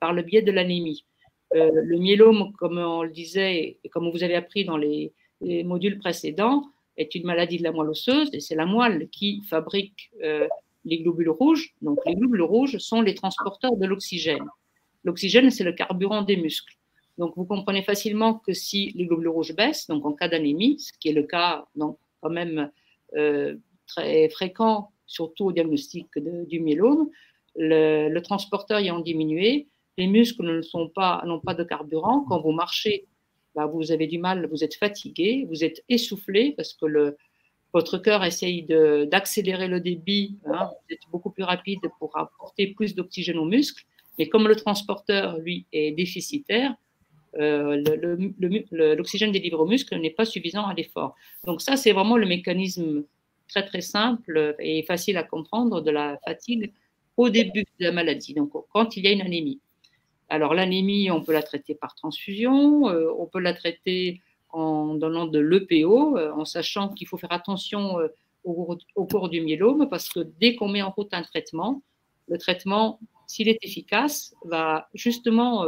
par le biais de l'anémie. Le myélome, comme on le disait et comme vous avez appris dans les modules précédents, est une maladie de la moelle osseuse et c'est la moelle qui fabrique les globules rouges. Donc, les globules rouges sont les transporteurs de l'oxygène. l'oxygène, c'est le carburant des muscles. Donc, vous comprenez facilement que si les globules rouges baissent, donc en cas d'anémie, ce qui est le cas donc, quand même très fréquent, surtout au diagnostic du myélome, le transporteur ayant diminué, les muscles n'ont pas de carburant. Quand vous marchez, bah, vous avez du mal, vous êtes fatigué, vous êtes essoufflé parce que votre cœur essaye d'accélérer le débit, hein, vous êtes beaucoup plus rapide pour apporter plus d'oxygène aux muscles, mais comme le transporteur, lui, est déficitaire, l'oxygène délivré aux muscles n'est pas suffisant à l'effort. Donc ça, c'est vraiment le mécanisme très très simple et facile à comprendre de la fatigue au début de la maladie, donc quand il y a une anémie. Alors l'anémie, on peut la traiter par transfusion, on peut la traiter en donnant de l'EPO, en sachant qu'il faut faire attention au cours du myélome, parce que dès qu'on met en route un traitement, le traitement, s'il est efficace, va justement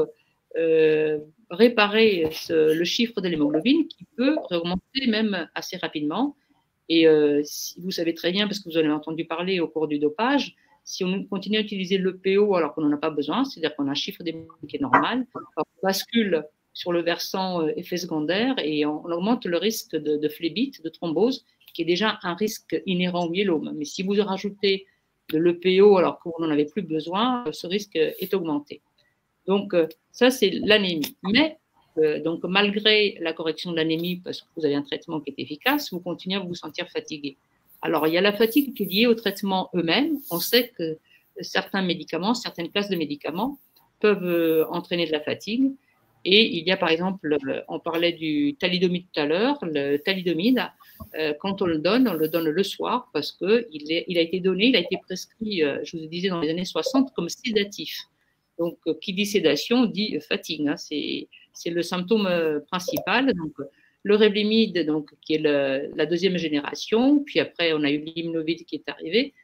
réparer le chiffre de l'hémoglobine qui peut remonter même assez rapidement. Et si vous savez très bien, parce que vous en avez entendu parler au cours du dopage, si on continue à utiliser l'EPO alors qu'on n'en a pas besoin, c'est-à-dire qu'on a un chiffre d'hémoglobine qui est normal, on bascule sur le versant effet secondaire et on augmente le risque de phlébite, de thrombose, qui est déjà un risque inhérent au myélome. Mais si vous rajoutez de l'EPO alors qu'on n'en avait plus besoin, ce risque est augmenté. Donc, ça, c'est l'anémie. Mais, donc, malgré la correction de l'anémie, parce que vous avez un traitement qui est efficace, vous continuez à vous sentir fatigué. Alors, il y a la fatigue qui est liée aux traitements eux-mêmes. On sait que certains médicaments, certaines classes de médicaments peuvent entraîner de la fatigue. Et il y a, par exemple, on parlait du thalidomide tout à l'heure, le thalidomide, quand on le donne le soir parce qu'il a été prescrit, je vous disais, dans les années 60 comme sédatif. Donc, qui dit sédation dit fatigue. Hein, c'est le symptôme principal. Donc, le Revlimid, donc, qui est la deuxième génération, puis après, on a eu l'Imnovid qui est arrivé,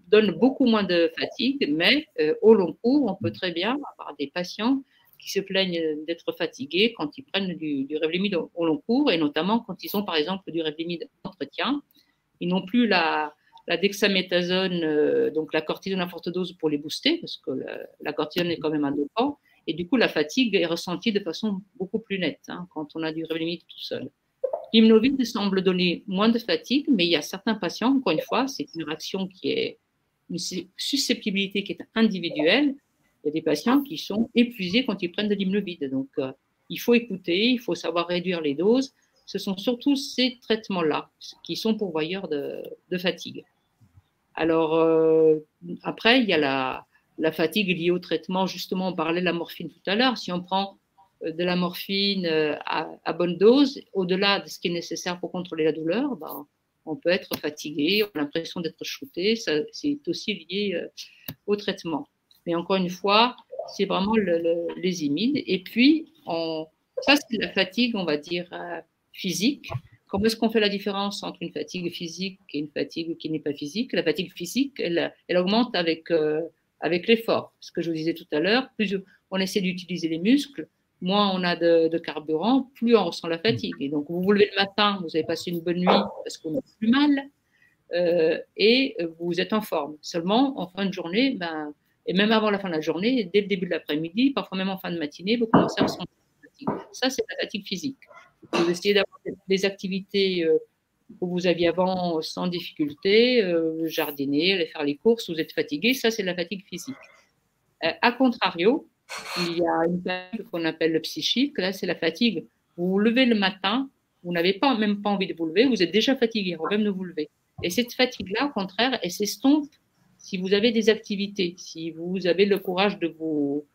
donne beaucoup moins de fatigue, mais au long cours, on peut très bien avoir des patients qui se plaignent d'être fatigués quand ils prennent du Revlimid au long cours, et notamment quand ils ont, par exemple, du Revlimid entretien. Ils n'ont plus la dexaméthasone, donc la cortisone à forte dose pour les booster, parce que la cortisone est quand même un dopant, et du coup, la fatigue est ressentie de façon beaucoup plus nette hein, quand on a du Revlimid tout seul. L'Imnovid semble donner moins de fatigue, mais il y a certains patients, encore une fois, c'est une réaction qui est une susceptibilité qui est individuelle. Il y a des patients qui sont épuisés quand ils prennent de l'Imnovid. Donc, il faut écouter, il faut savoir réduire les doses. Ce sont surtout ces traitements-là qui sont pourvoyeurs de fatigue. Alors, après, il y a la fatigue liée au traitement. Justement, on parlait de la morphine tout à l'heure. Si on prend de la morphine à bonne dose, au-delà de ce qui est nécessaire pour contrôler la douleur, ben, on peut être fatigué, on a l'impression d'être shooté. C'est aussi lié au traitement. Mais encore une fois, c'est vraiment les imides. Et puis, ça, c'est la fatigue, on va dire, physique. Comment est-ce qu'on fait la différence entre une fatigue physique et une fatigue qui n'est pas physique? La fatigue physique, elle augmente avec l'effort. Ce que je vous disais tout à l'heure, plus on essaie d'utiliser les muscles, moins on a de carburant, plus on ressent la fatigue. Et donc, vous vous levez le matin, vous avez passé une bonne nuit parce qu'on a plus mal et vous êtes en forme. Seulement, en fin de journée, ben, et même avant la fin de la journée, dès le début de l'après-midi, parfois même en fin de matinée, vous commencez à ressentir la fatigue. Ça, c'est la fatigue physique. Vous essayez d'avoir des activités que vous aviez avant sans difficulté, jardiner, aller faire les courses, vous êtes fatigué, ça, c'est la fatigue physique. A contrario, il y a une fatigue qu'on appelle le psychique. Là, c'est la fatigue. Vous vous levez le matin, vous n'avez même pas envie de vous lever, vous êtes déjà fatigué avant même de vous lever. Et cette fatigue-là, au contraire, elle s'estompe si vous avez des activités, si vous avez le courage de vous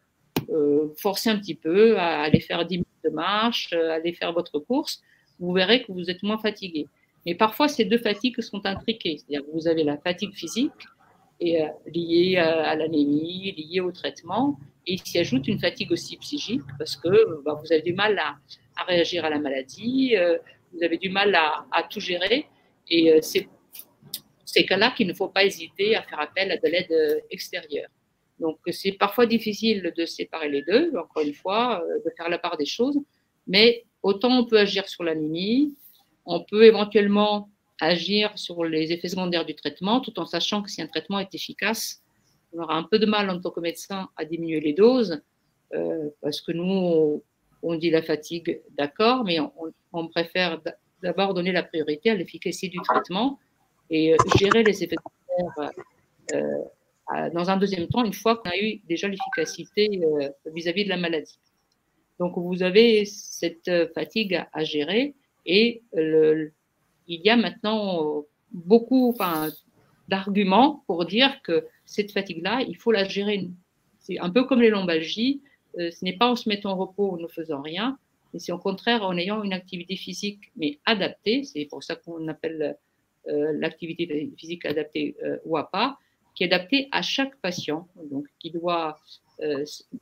forcer un petit peu à aller faire 10 minutes de marche, à aller faire votre course, vous verrez que vous êtes moins fatigué. Mais parfois, ces deux fatigues sont intriquées. C'est-à-dire que vous avez la fatigue physique liée à l'anémie, liée au traitement, et il s'y ajoute une fatigue aussi psychique parce que vous avez du mal à réagir à la maladie, vous avez du mal à tout gérer, et c'est ces cas-là qu'il ne faut pas hésiter à faire appel à de l'aide extérieure. Donc, c'est parfois difficile de séparer les deux, encore une fois, de faire la part des choses, mais autant on peut agir sur l'anémie, on peut éventuellement agir sur les effets secondaires du traitement, tout en sachant que si un traitement est efficace, on aura un peu de mal en tant que médecin à diminuer les doses, parce que nous, on dit la fatigue, d'accord, mais on préfère d'abord donner la priorité à l'efficacité du traitement et gérer les effets secondaires dans un deuxième temps, une fois qu'on a eu déjà l'efficacité vis-à-vis de la maladie. Donc, vous avez cette fatigue à gérer et il y a maintenant beaucoup d'arguments pour dire que cette fatigue-là, il faut la gérer. C'est un peu comme les lombalgies. Ce n'est pas en se mettant au repos ou en ne faisant rien, mais c'est au contraire en ayant une activité physique, mais adaptée. C'est pour ça qu'on appelle l'activité physique adaptée WAPA, qui est adaptée à chaque patient, donc qui doit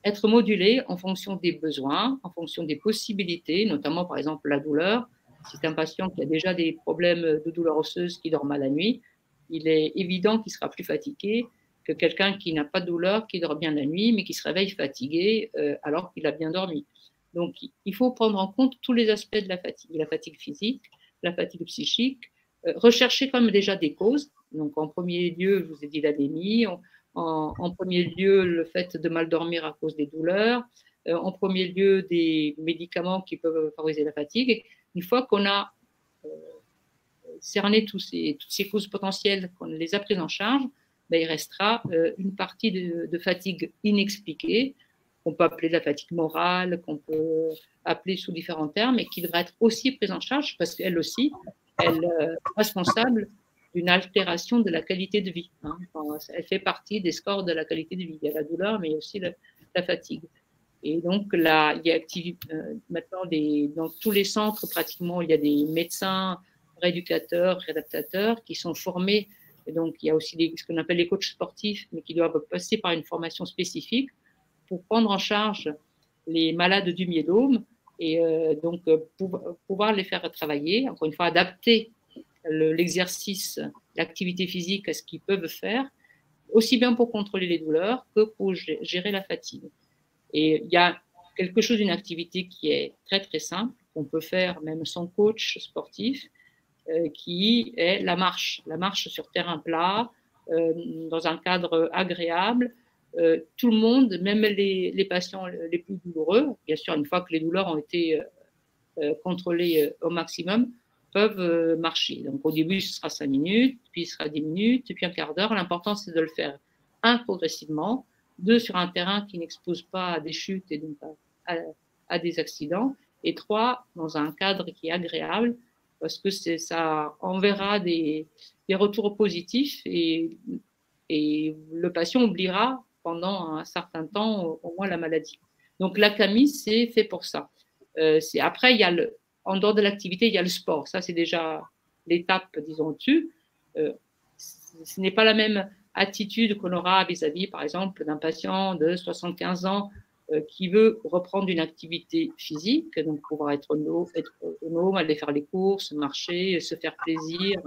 être modulée en fonction des besoins, en fonction des possibilités, notamment par exemple la douleur. Si c'est un patient qui a déjà des problèmes de douleur osseuse, qui dort mal la nuit, il est évident qu'il sera plus fatigué que quelqu'un qui n'a pas de douleur, qui dort bien la nuit, mais qui se réveille fatigué alors qu'il a bien dormi. Donc, il faut prendre en compte tous les aspects de la fatigue physique, la fatigue psychique, rechercher quand même déjà des causes. Donc, en premier lieu, je vous ai dit l'anémie, en premier lieu, le fait de mal dormir à cause des douleurs, en premier lieu, des médicaments qui peuvent favoriser la fatigue. Et une fois qu'on a cerné toutes ces causes potentielles, qu'on les a prises en charge, ben, il restera une partie de fatigue inexpliquée, qu'on peut appeler de la fatigue morale, qu'on peut appeler sous différents termes, et qui devra être aussi prise en charge parce qu'elle aussi, elle est responsable d'une altération de la qualité de vie. Hein. Elle fait partie des scores de la qualité de vie. Il y a la douleur, mais aussi la fatigue. Et donc, là, il y a maintenant, dans tous les centres, pratiquement, il y a des médecins, rééducateurs, réadaptateurs qui sont formés. Et donc, il y a aussi ce qu'on appelle les coachs sportifs, mais qui doivent passer par une formation spécifique pour prendre en charge les malades du myélome et donc pouvoir les faire travailler, encore une fois, adapter l'exercice, l'activité physique à ce qu'ils peuvent faire, aussi bien pour contrôler les douleurs que pour gérer la fatigue. Et il y a quelque chose, une activité qui est très très simple, qu'on peut faire même sans coach sportif, qui est la marche sur terrain plat, dans un cadre agréable. Tout le monde, même les patients les plus douloureux, bien sûr, une fois que les douleurs ont été contrôlées au maximum, peuvent marcher. Donc au début, ce sera 5 minutes, puis ce sera 10 minutes, puis un quart d'heure. L'important, c'est de le faire progressivement, sur un terrain qui n'expose pas à des chutes et donc à des accidents, et 3, dans un cadre qui est agréable, parce que ça enverra des retours positifs et le patient oubliera pendant un certain temps au moins la maladie. Donc la CAMI, c'est fait pour ça. Après, il y a en dehors de l'activité, il y a le sport. Ça, c'est déjà l'étape, disons, au-dessus. Ce n'est pas la même attitude qu'on aura vis-à-vis, par exemple, d'un patient de 75 ans qui veut reprendre une activité physique, donc pouvoir être autonome, aller faire les courses, marcher, se faire plaisir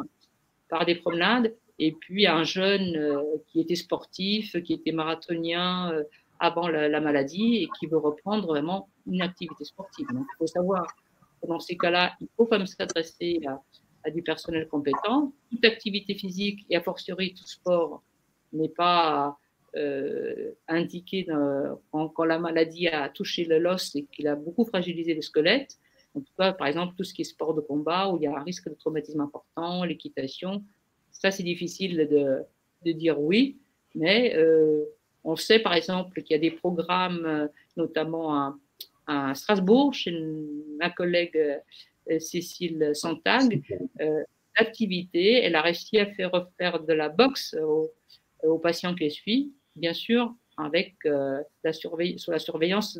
par des promenades. Et puis un jeune qui était sportif, qui était marathonien avant la maladie et qui veut reprendre vraiment une activité sportive. Donc il faut savoir que dans ces cas-là, il faut quand même s'adresser à du personnel compétent. Toute activité physique et a fortiori tout sport n'est pas indiqué quand la maladie a touché l'os et qu'il a beaucoup fragilisé le squelette. En tout cas, par exemple, tout ce qui est sport de combat où il y a un risque de traumatisme important, l'équitation, ça c'est difficile de dire oui, mais on sait par exemple qu'il y a des programmes, notamment à Strasbourg, chez ma collègue Cécile Santag, d'activité. Elle a réussi à faire refaire de la boxe aux patients qu'elle suit, bien sûr, avec sous la surveillance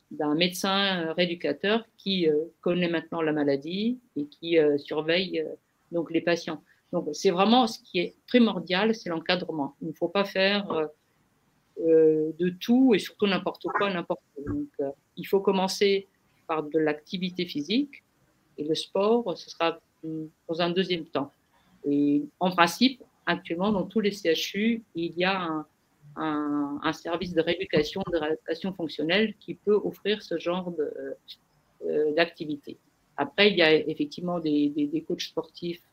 d'un médecin rééducateur qui connaît maintenant la maladie et qui surveille donc les patients. Donc, c'est vraiment ce qui est primordial, c'est l'encadrement. Il ne faut pas faire de tout et surtout n'importe quoi, n'importe où. Donc, il faut commencer par de l'activité physique et le sport, ce sera dans un deuxième temps. Et en principe, actuellement, dans tous les CHU, il y a un service de rééducation fonctionnelle qui peut offrir ce genre d'activité. Après, il y a effectivement des coachs sportifs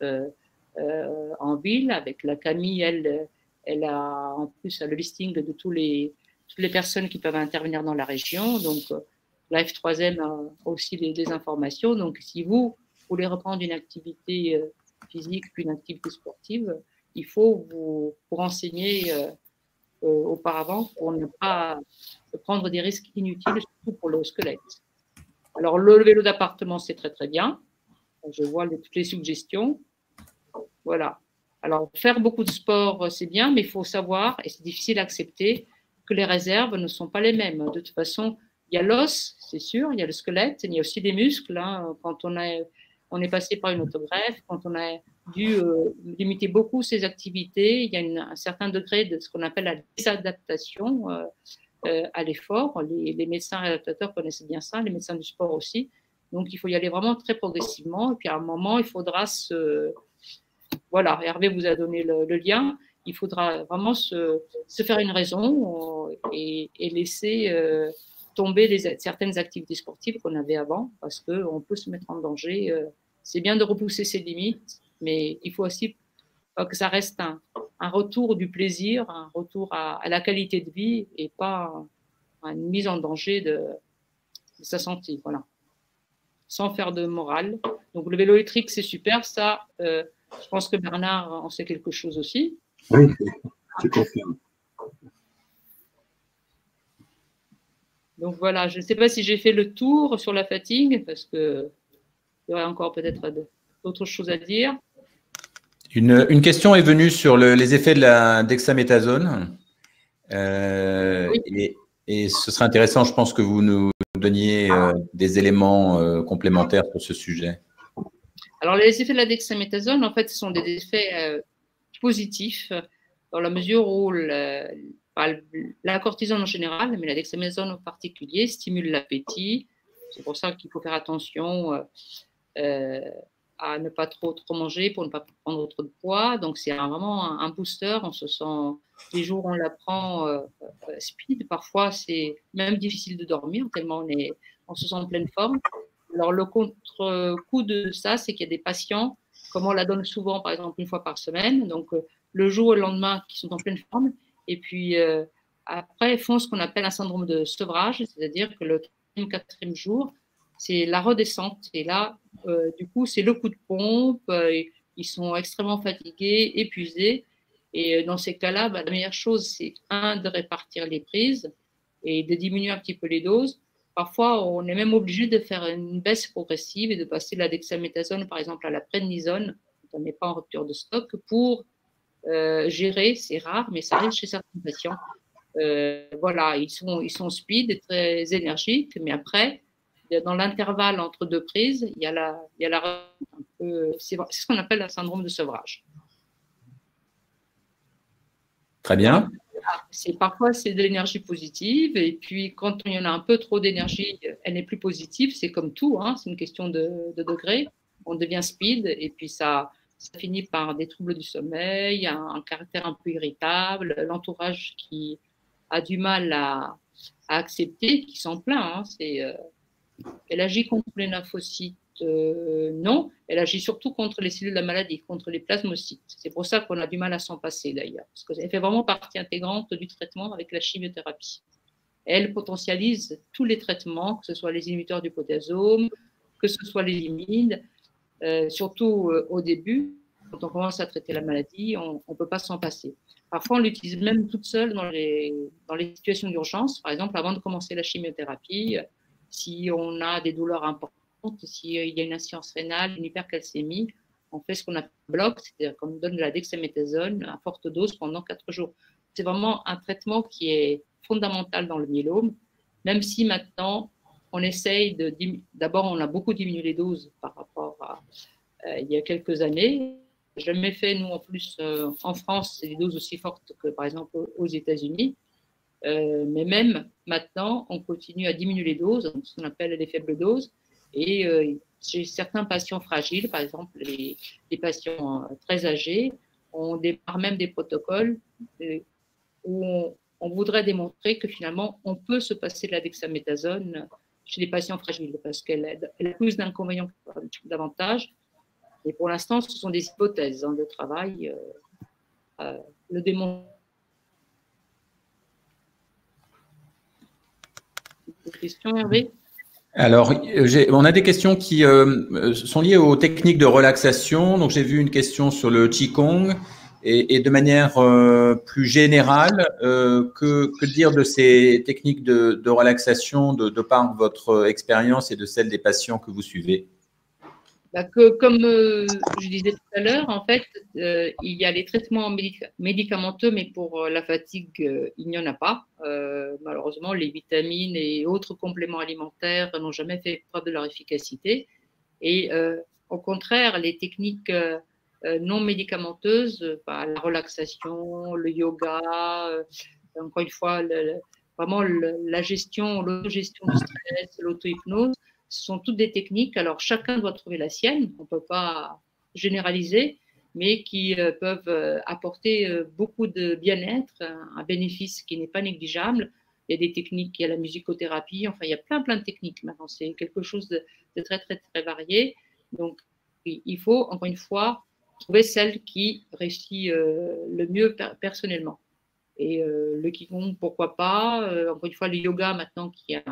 en ville, avec la CAMI, Elle a en plus le listing de toutes les personnes qui peuvent intervenir dans la région. Donc, la F3M a aussi des informations. Donc, si vous voulez reprendre une activité physique puis une activité sportive, il faut vous renseigner auparavant pour ne pas prendre des risques inutiles, surtout pour le squelette. Alors, le vélo d'appartement, c'est très, très bien. Je vois toutes les suggestions. Voilà. Alors, faire beaucoup de sport, c'est bien, mais il faut savoir, et c'est difficile à accepter, que les réserves ne sont pas les mêmes. De toute façon, il y a l'os, c'est sûr, il y a le squelette, il y a aussi des muscles. Hein. Quand on est passé par une autogreffe, quand on a dû limiter beaucoup ses activités, il y a un certain degré de ce qu'on appelle la désadaptation à l'effort. Les médecins adaptateurs connaissent bien ça, les médecins du sport aussi. Donc, il faut y aller vraiment très progressivement. Et puis, à un moment, il faudra Voilà, Hervé vous a donné le lien. Il faudra vraiment se faire une raison et laisser tomber certaines activités sportives qu'on avait avant, parce qu'on peut se mettre en danger. C'est bien de repousser ses limites, mais il faut aussi que ça reste un retour du plaisir, un retour à la qualité de vie et pas une mise en danger de sa santé. Voilà. Sans faire de morale. Donc, le vélo électrique, c'est super. Ça, je pense que Bernard en sait quelque chose aussi. Oui, je confirme. Donc, voilà, je ne sais pas si j'ai fait le tour sur la fatigue, parce qu'il y aurait encore peut-être d'autres choses à dire. Une question est venue sur les effets de la dexaméthasone. Oui. Et ce serait intéressant, je pense, que vous nous donniez des éléments complémentaires sur ce sujet. Alors, les effets de la dexaméthasone, en fait, ce sont des effets positifs dans la mesure où la cortisone en général, mais la dexaméthasone en particulier, stimule l'appétit. C'est pour ça qu'il faut faire attention à ne pas trop manger pour ne pas prendre trop de poids. Donc, c'est vraiment un booster. On se sent, les jours où on la prend speed, parfois c'est même difficile de dormir tellement on se sent en pleine forme. Alors, le contre-coup de ça, c'est qu'il y a des patients, comme on la donne souvent, par exemple, une fois par semaine, donc le jour et le lendemain, qui sont en pleine forme, et puis après, font ce qu'on appelle un syndrome de sevrage, c'est-à-dire que le 4e jour, c'est la redescente. Et là, du coup, c'est le coup de pompe, ils sont extrêmement fatigués, épuisés. Et dans ces cas-là, la meilleure chose, c'est de répartir les prises et de diminuer un petit peu les doses. Parfois, on est même obligé de faire une baisse progressive et de passer la dexaméthasone, par exemple, à la prednisone, quand on n'est pas en rupture de stock, pour gérer. C'est rare, mais ça arrive chez certains patients. Voilà, ils sont speed et très énergiques, mais après, dans l'intervalle entre deux prises, il y a c'est ce qu'on appelle un syndrome de sevrage. Très bien. Parfois, c'est de l'énergie positive, et puis quand il y en a un peu trop d'énergie, elle n'est plus positive. C'est comme tout, hein, c'est une question de degré. On devient speed, et puis ça finit par des troubles du sommeil, un caractère un peu irritable, l'entourage qui a du mal à accepter, qui s'en plaint. Hein, elle agit contre les lymphocytes, non. Elle agit surtout contre les cellules de la maladie, contre les plasmocytes. C'est pour ça qu'on a du mal à s'en passer d'ailleurs, parce qu'elle fait vraiment partie intégrante du traitement avec la chimiothérapie. Elle potentialise tous les traitements, que ce soit les inhibiteurs du potassium, que ce soit les limides, surtout au début, quand on commence à traiter la maladie, on ne peut pas s'en passer. Parfois, on l'utilise même toute seule dans les situations d'urgence, par exemple, avant de commencer la chimiothérapie, si on a des douleurs importantes, s'il y a une insuffisance rénale, une hypercalcémie, on fait ce qu'on appelle un bloc, c'est-à-dire qu'on donne de la dexaméthasone à forte dose pendant 4 jours. C'est vraiment un traitement qui est fondamental dans le myélome, même si maintenant, on essaye d'abord, on a beaucoup diminué les doses par rapport à il y a quelques années. Jamais fait, nous, en plus, en France, des doses aussi fortes que, par exemple, aux États-Unis. Mais même maintenant, on continue à diminuer les doses, ce qu'on appelle les faibles doses. Et chez certains patients fragiles, par exemple les patients très âgés, on démarre même des protocoles où on voudrait démontrer que finalement, on peut se passer de la dexaméthasone chez les patients fragiles, parce qu'elle a plus d'inconvénients que d'avantages. Et pour l'instant, ce sont des hypothèses de travail. Le démontrer D'autres questions, Hervé? Alors, on a des questions qui sont liées aux techniques de relaxation. Donc, j'ai vu une question sur le Qigong et de manière plus générale, que dire de ces techniques de relaxation de par votre expérience et de celle des patients que vous suivez? Bah, comme je disais tout à l'heure, en fait, il y a les traitements médicamenteux, mais pour la fatigue, il n'y en a pas. Malheureusement, les vitamines et autres compléments alimentaires n'ont jamais fait preuve de leur efficacité. Et au contraire, les techniques non médicamenteuses, bah, la relaxation, le yoga, encore une fois, vraiment la gestion, l'autogestion du stress, l'auto-hypnose, ce sont toutes des techniques. Alors, chacun doit trouver la sienne. On ne peut pas généraliser, mais qui peuvent apporter beaucoup de bien-être, un bénéfice qui n'est pas négligeable. Il y a des techniques, il y a la musicothérapie, enfin, il y a plein de techniques maintenant. C'est quelque chose de très, très, très varié. Donc, il faut, encore une fois, trouver celle qui réussit le mieux personnellement. Et le Qigong, pourquoi pas. Encore une fois, le yoga maintenant qui est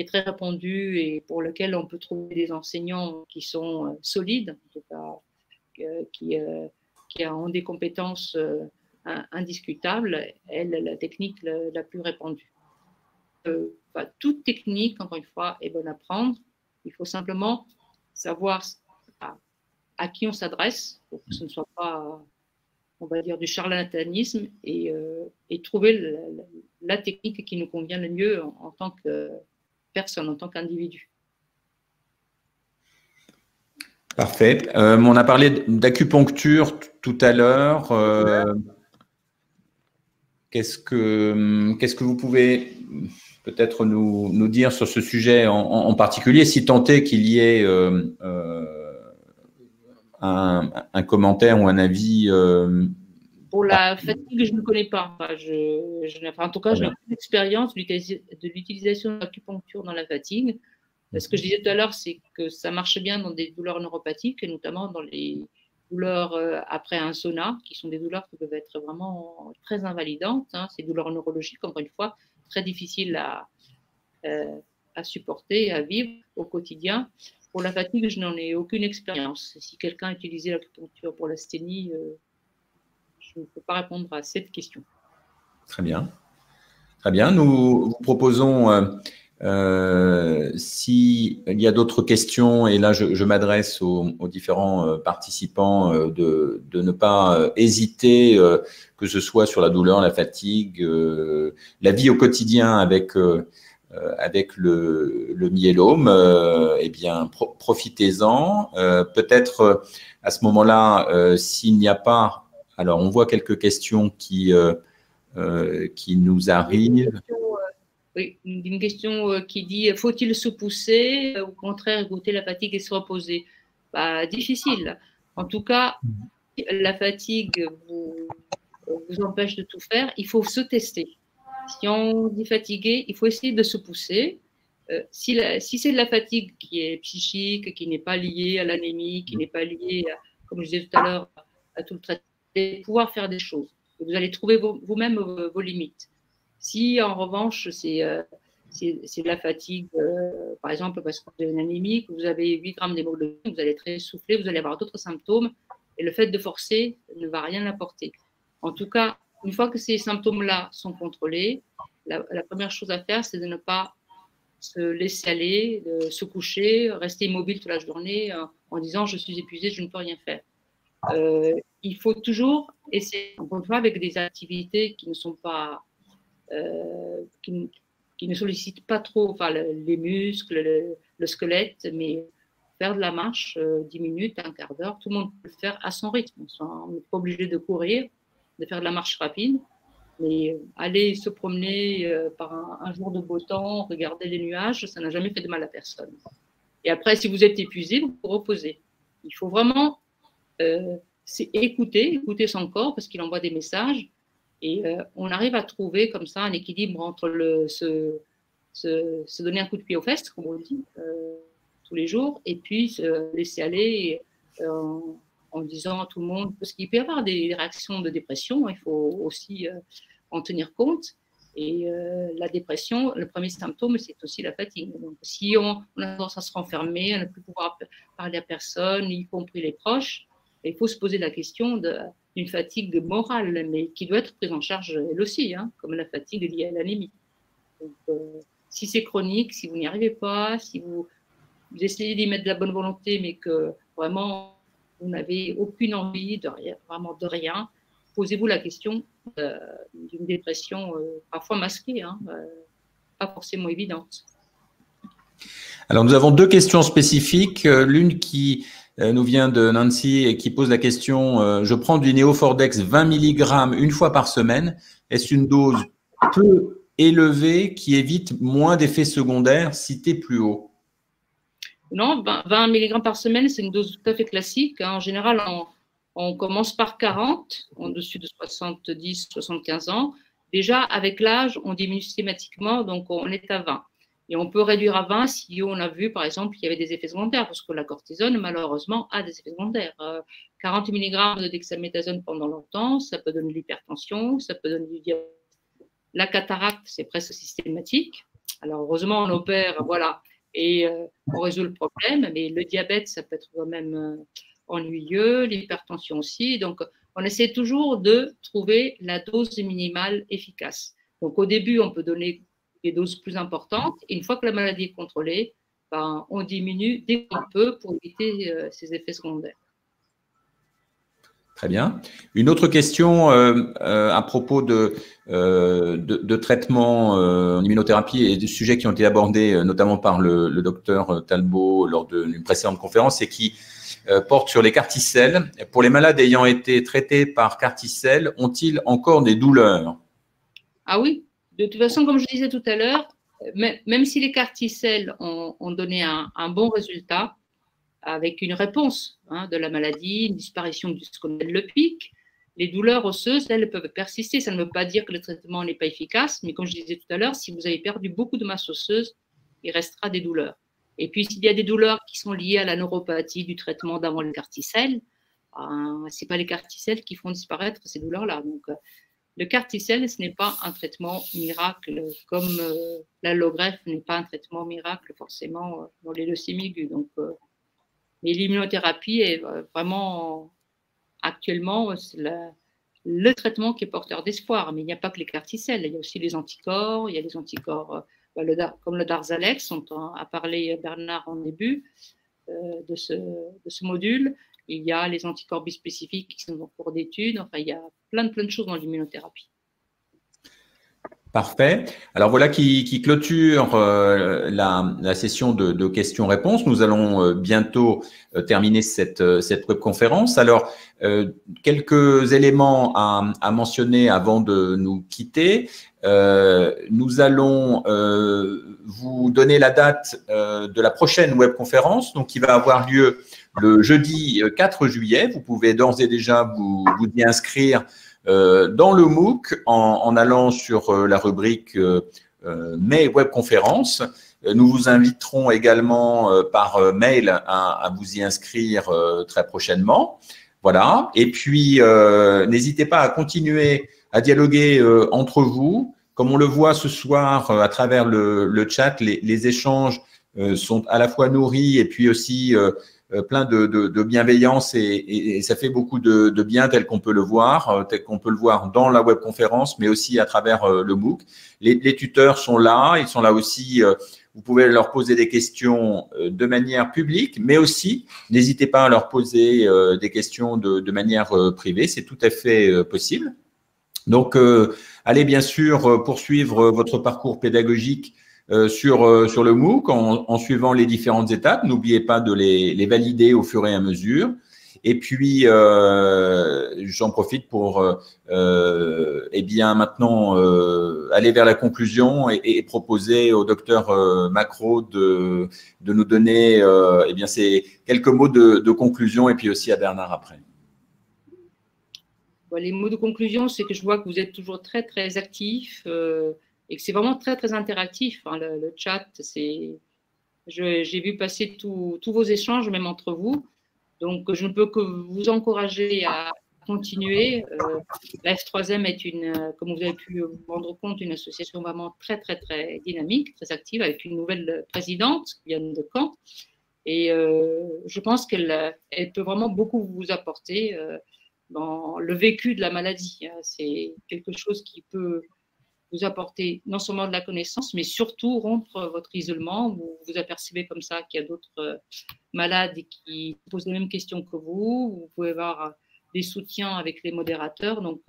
très répandu et pour lequel on peut trouver des enseignants qui sont solides, en tout cas, qui ont des compétences indiscutables, est la technique la plus répandue. Toute technique, encore une fois, est bonne à prendre. Il faut simplement savoir à qui on s'adresse pour que ce ne soit pas, on va dire, du charlatanisme et trouver la technique qui nous convient le mieux en tant que personne, en tant qu'individu. Parfait. On a parlé d'acupuncture tout à l'heure. Qu'est-ce que vous pouvez peut-être nous dire sur ce sujet en particulier, si tant est qu'il y ait un commentaire ou un avis Pour la fatigue, je ne connais pas. En tout cas, je n'ai aucune expérience de l'utilisation de l'acupuncture dans la fatigue. Ce que je disais tout à l'heure, c'est que ça marche bien dans des douleurs neuropathiques, et notamment dans les douleurs après un sauna, qui sont des douleurs qui peuvent être vraiment très invalidantes. Ces douleurs neurologiques, encore une fois, très difficiles à supporter, à vivre au quotidien. Pour la fatigue, je n'en ai aucune expérience. Si quelqu'un a utilisé l'acupuncture pour l'asthénie, je ne peux pas répondre à cette question. Très bien. Très bien. Nous vous proposons, s'il y a d'autres questions, et là je m'adresse aux différents participants, de ne pas hésiter, que ce soit sur la douleur, la fatigue, la vie au quotidien avec le myélome, eh bien, profitez-en. Peut-être à ce moment-là, s'il n'y a pas… Alors, on voit quelques questions qui nous arrivent. Oui, une question qui dit « Faut-il se pousser, au contraire, goûter la fatigue et se reposer ?» Difficile. En tout cas, la fatigue vous empêche de tout faire. Il faut se tester. Si on dit fatigué, il faut essayer de se pousser. Si c'est de la fatigue qui est psychique, qui n'est pas liée à l'anémie, qui n'est pas liée, comme je disais tout à l'heure, à tout le traitement, pouvoir faire des choses. Vous allez trouver vous-même vos limites. Si en revanche c'est de la fatigue, par exemple parce que vous avez une anémie, que vous avez 8 grammes d'hémoglobine, vous allez être essoufflé, vous allez avoir d'autres symptômes, et le fait de forcer ne va rien apporter. En tout cas, une fois que ces symptômes-là sont contrôlés, la première chose à faire, c'est de ne pas se laisser aller, de se coucher, rester immobile toute la journée en disant « je suis épuisé, je ne peux rien faire ». Il faut toujours essayer, encore une fois, avec des activités qui ne sont pas, qui ne sollicitent pas trop les muscles, le squelette, mais faire de la marche 10 minutes, un quart d'heure, tout le monde peut le faire à son rythme. On n'est pas obligé de courir, de faire de la marche rapide, mais aller se promener par un jour de beau temps, regarder les nuages, ça n'a jamais fait de mal à personne. Et après, si vous êtes épuisé, vous vous reposez. Il faut vraiment c'est écouter son corps parce qu'il envoie des messages et on arrive à trouver comme ça un équilibre entre se donner un coup de pied aux fesses, comme on dit, tous les jours, et puis se laisser aller en disant à tout le monde, parce qu'il peut y avoir des réactions de dépression, il faut aussi en tenir compte, Et la dépression, le premier symptôme, c'est aussi la fatigue. Donc, si on a tendance à se renfermer, à ne plus pouvoir parler à personne, y compris les proches, il faut se poser la question d'une fatigue morale, mais qui doit être prise en charge elle aussi, hein, comme la fatigue liée à l'anémie. Donc, si c'est chronique, si vous n'y arrivez pas, si vous essayez d'y mettre de la bonne volonté, mais que vraiment vous n'avez aucune envie de rien, vraiment de rien, posez-vous la question d'une dépression parfois masquée, hein, pas forcément évidente. Alors, nous avons deux questions spécifiques. L'une qui nous vient de Nancy et qui pose la question je prends du Néofordex 20 mg une fois par semaine. Est-ce une dose peu élevée qui évite moins d'effets secondaires cités plus haut? Non, 20 mg par semaine, c'est une dose tout à fait classique. En général, on commence par 40, au-dessus de 70, 75 ans. Déjà, avec l'âge, on diminue systématiquement, donc on est à 20. Et on peut réduire à 20 si on a vu, par exemple, qu'il y avait des effets secondaires, parce que la cortisone, malheureusement, a des effets secondaires. 40 mg de dexaméthasone pendant longtemps, ça peut donner de l'hypertension, ça peut donner du diabète. La cataracte, c'est presque systématique. Alors, heureusement, on opère, voilà, et on résout le problème, mais le diabète, ça peut être quand même ennuyeux, l'hypertension aussi. Donc, on essaie toujours de trouver la dose minimale efficace. Donc, au début, on peut donner des doses plus importantes. Et une fois que la maladie est contrôlée, ben, on diminue dès qu'on peut pour éviter ces effets secondaires. Très bien. Une autre question à propos de traitement en immunothérapie et des sujets qui ont été abordés notamment par le docteur Talbot lors d'une précédente conférence et qui porte sur les CAR-T-cells. Pour les malades ayant été traités par CAR-T-cells, ont-ils encore des douleurs? Ah oui, de toute façon, comme je disais tout à l'heure, même si les CAR-T-cells ont donné un bon résultat, avec une réponse de la maladie, une disparition de ce qu'on appelle le pic, les douleurs osseuses, elles peuvent persister. Ça ne veut pas dire que le traitement n'est pas efficace, mais comme je disais tout à l'heure, si vous avez perdu beaucoup de masse osseuse, il restera des douleurs. Et puis, s'il y a des douleurs qui sont liées à la neuropathie du traitement d'avant le CAR-T-cell, ce n'est pas les CAR-T-cell qui font disparaître ces douleurs-là. Donc, le CAR-T-cell, ce n'est pas un traitement miracle, comme l'allogreffe n'est pas un traitement miracle forcément dans les leucémies aiguës. Donc, mais l'immunothérapie est vraiment, actuellement, le traitement qui est porteur d'espoir. Mais il n'y a pas que les CAR-T-cells, il y a aussi les anticorps, il y a les anticorps comme le Darzalex, dont a parlé Bernard en début de ce module. Il y a les anticorps bispécifiques qui sont en cours d'étude. Enfin, il y a plein de choses dans l'immunothérapie. Parfait. Alors voilà qui clôture la session de questions-réponses. Nous allons bientôt terminer cette webconférence. Alors, quelques éléments à mentionner avant de nous quitter. Nous allons vous donner la date de la prochaine webconférence, donc qui va avoir lieu le jeudi 4 juillet. Vous pouvez d'ores et déjà vous y inscrire dans le MOOC en allant sur la rubrique Mai webconférence. Nous vous inviterons également par mail à vous y inscrire très prochainement. Voilà. Et puis, n'hésitez pas à continuer à dialoguer entre vous. Comme on le voit ce soir à travers le chat, les échanges sont à la fois nourris et puis aussi plein de bienveillance et ça fait beaucoup de bien tel qu'on peut le voir dans la webconférence, mais aussi à travers le MOOC. Les tuteurs sont là, ils sont là aussi. Vous pouvez leur poser des questions de manière publique, mais aussi n'hésitez pas à leur poser des questions de manière privée, c'est tout à fait possible. Donc, allez bien sûr poursuivre votre parcours pédagogique sur le MOOC en suivant les différentes étapes. N'oubliez pas de les valider au fur et à mesure. Et puis, j'en profite pour maintenant aller vers la conclusion et proposer au docteur Macro de nous donner ces quelques mots de conclusion et puis aussi à Bernard après. Les mots de conclusion, c'est que je vois que vous êtes toujours très, très actifs et que c'est vraiment très, très interactif. Le chat, j'ai vu passer tous vos échanges, même entre vous. Donc, je ne peux que vous encourager à continuer. La F3M est comme vous avez pu vous rendre compte, une association vraiment très, très, très dynamique, très active, avec une nouvelle présidente qui vient de Caen. Et je pense qu'elle peut vraiment beaucoup vous apporter dans le vécu de la maladie. C'est quelque chose qui peut vous apporter non seulement de la connaissance, mais surtout rompre votre isolement. Vous apercevez comme ça qu'il y a d'autres malades qui posent les mêmes questions que vous. Vous pouvez avoir des soutiens avec les modérateurs. Donc,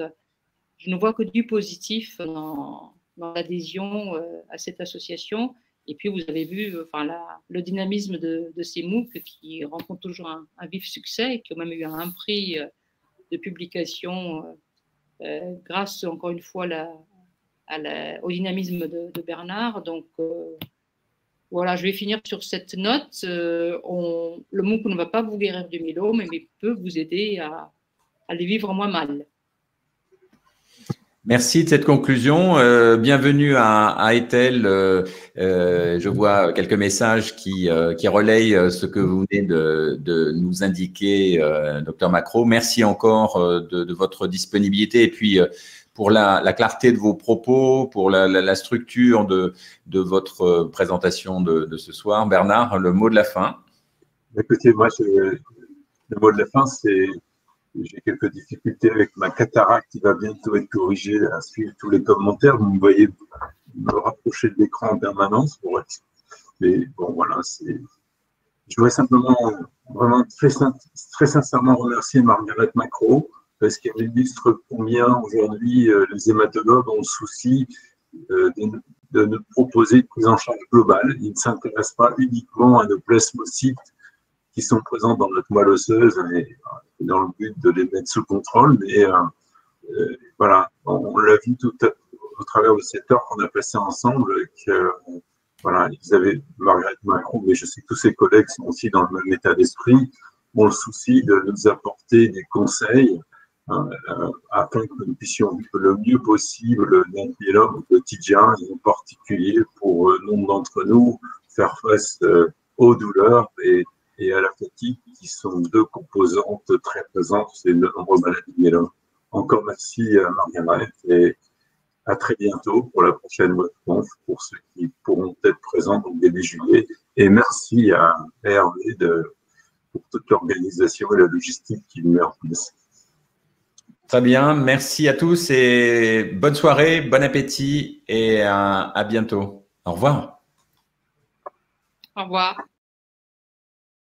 je ne vois que du positif dans l'adhésion à cette association. Et puis, vous avez vu le dynamisme de ces MOOC qui rencontrent toujours un vif succès et qui ont même eu un prix de publication grâce, encore une fois, au dynamisme de Bernard. Donc, voilà, je vais finir sur cette note. Le MOOC ne va pas vous guérir du myélome, mais peut vous aider à le vivre moins mal. Merci de cette conclusion. Bienvenue à Ethel. Je vois quelques messages qui relayent ce que vous venez de nous indiquer, Dr Macro. Merci encore de votre disponibilité et puis pour la clarté de vos propos, pour la structure de votre présentation de ce soir. Bernard, le mot de la fin. Écoutez, moi, le mot de la fin, c'est j'ai quelques difficultés avec ma cataracte qui va bientôt être corrigée à suivre tous les commentaires. Vous me voyez me rapprocher de l'écran en permanence. Mais bon, voilà, je voudrais simplement vraiment très sincèrement remercier Margaret Macro parce qu'elle illustre combien aujourd'hui les hématologues ont le souci de nous proposer une prise en charge globale. Ils ne s'intéressent pas uniquement à nos plasmocytes qui sont présents dans notre moelle osseuse et dans le but de les mettre sous contrôle. Mais voilà, on l'a vu tout au travers de cette heure qu'on a passé ensemble, que voilà, ils avaient, Margaret Macron, mais je sais que tous ses collègues sont aussi dans le même état d'esprit, ont le souci de nous apporter des conseils afin que nous puissions vivre le mieux possible notre myélome au quotidien, et en particulier pour nombre d'entre nous, faire face aux douleurs et à la fatigue, qui sont deux composantes très présentes chez de nombreuses maladies de myélome. Encore merci à Margaret et à très bientôt pour la prochaine webconf, pour ceux qui pourront être présents donc début juillet. Et merci à Hervé pour toute l'organisation et la logistique qu'il met en place. Très bien, merci à tous et bonne soirée, bon appétit et à bientôt. Au revoir. Au revoir.